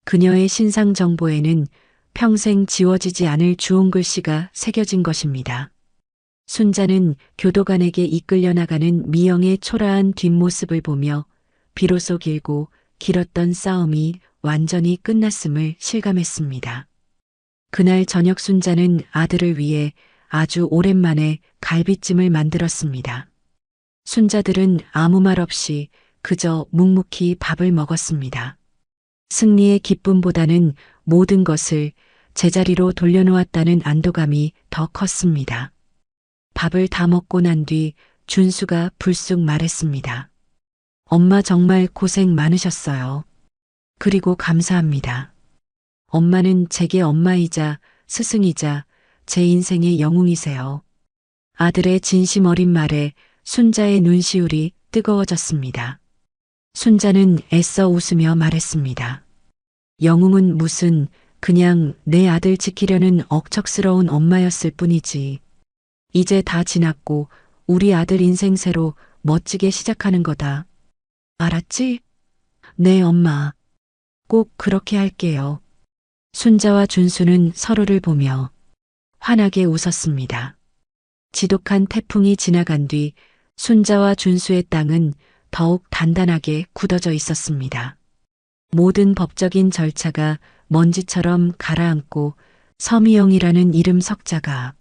그녀의 신상 정보에는 평생 지워지지 않을 주홍 글씨가 새겨진 것입니다. 순자는 교도관에게 이끌려 나가는 미영의 초라한 뒷모습을 보며 비로소 길고 길었던 싸움이 완전히 끝났음을 실감했습니다. 그날 저녁 순자는 아들을 위해 아주 오랜만에 갈비찜을 만들었습니다. 순자들은 아무 말 없이 그저 묵묵히 밥을 먹었습니다. 승리의 기쁨보다는 모든 것을 제자리로 돌려놓았다는 안도감이 더 컸습니다. 밥을 다 먹고 난 뒤 준수가 불쑥 말했습니다. 엄마 정말 고생 많으셨어요. 그리고 감사합니다. 엄마는 제게 엄마이자 스승이자 제 인생의 영웅이세요. 아들의 진심 어린 말에 순자의 눈시울이 뜨거워졌습니다. 순자는 애써 웃으며 말했습니다. 영웅은 무슨 그냥 내 아들 지키려는 억척스러운 엄마였을 뿐이지. 이제 다 지났고 우리 아들 인생 새로 멋지게 시작하는 거다. 알았지? 네, 엄마. 꼭 그렇게 할게요. 순자와 준수는 서로를 보며 환하게 웃었습니다. 지독한 태풍이 지나간 뒤 순자와 준수의 땅은 더욱 단단하게 굳어져 있었습니다. 모든 법적인 절차가 먼지처럼 가라앉고 서미영이라는 이름 석자가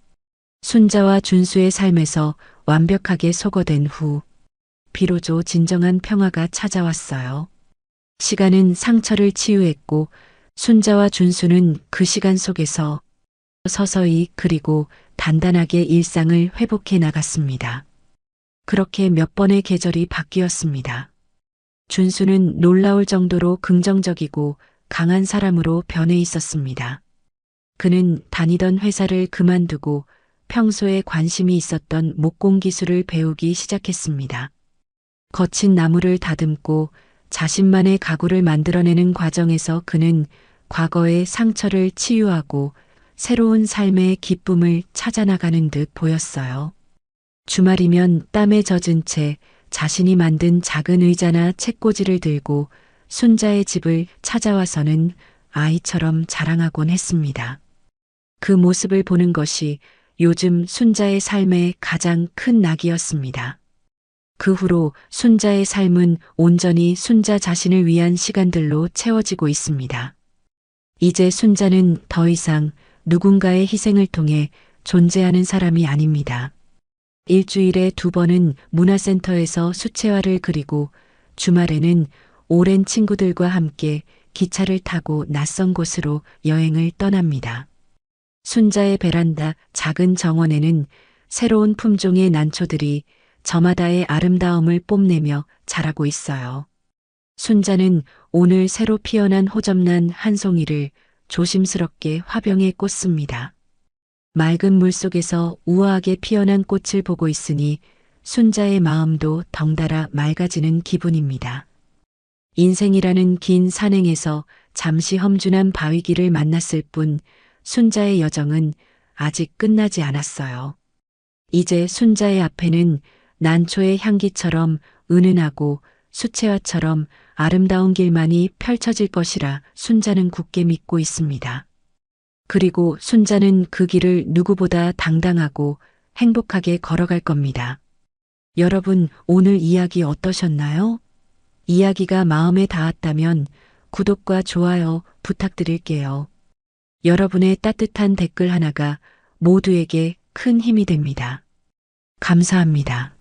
순자와 준수의 삶에서 완벽하게 소거된 후 비로소 진정한 평화가 찾아왔어요. 시간은 상처를 치유했고 순자와 준수는 그 시간 속에서 서서히 그리고 단단하게 일상을 회복해 나갔습니다. 그렇게 몇 번의 계절이 바뀌었습니다. 준수는 놀라울 정도로 긍정적이고 강한 사람으로 변해 있었습니다. 그는 다니던 회사를 그만두고 평소에 관심이 있었던 목공 기술을 배우기 시작했습니다. 거친 나무를 다듬고 자신만의 가구를 만들어내는 과정에서 그는 과거의 상처를 치유하고 새로운 삶의 기쁨을 찾아나가는 듯 보였어요. 주말이면 땀에 젖은 채 자신이 만든 작은 의자나 책꽂이를 들고 순자의 집을 찾아와서는 아이처럼 자랑하곤 했습니다. 그 모습을 보는 것이 요즘 순자의 삶의 가장 큰 낙이었습니다. 그 후로 순자의 삶은 온전히 순자 자신을 위한 시간들로 채워지고 있습니다. 이제 순자는 더 이상 누군가의 희생을 통해 존재하는 사람이 아닙니다. 일주일에 2번은 문화센터에서 수채화를 그리고 주말에는 오랜 친구들과 함께 기차를 타고 낯선 곳으로 여행을 떠납니다. 순자의 베란다 작은 정원에는 새로운 품종의 난초들이 저마다의 아름다움을 뽐내며 자라고 있어요. 순자는 오늘 새로 피어난 호접난 한 송이를 조심스럽게 화병에 꽂습니다. 맑은 물속에서 우아하게 피어난 꽃을 보고 있으니 순자의 마음도 덩달아 맑아지는 기분입니다. 인생이라는 긴 산행에서 잠시 험준한 바위길을 만났을 뿐 순자의 여정은 아직 끝나지 않았어요. 이제 순자의 앞에는 난초의 향기처럼 은은하고 수채화처럼 아름다운 길만이 펼쳐질 것이라 순자는 굳게 믿고 있습니다. 그리고 순자는 그 길을 누구보다 당당하고 행복하게 걸어갈 겁니다. 여러분, 오늘 이야기 어떠셨나요? 이야기가 마음에 닿았다면 구독과 좋아요 부탁드릴게요. 여러분의 따뜻한 댓글 하나가 모두에게 큰 힘이 됩니다. 감사합니다.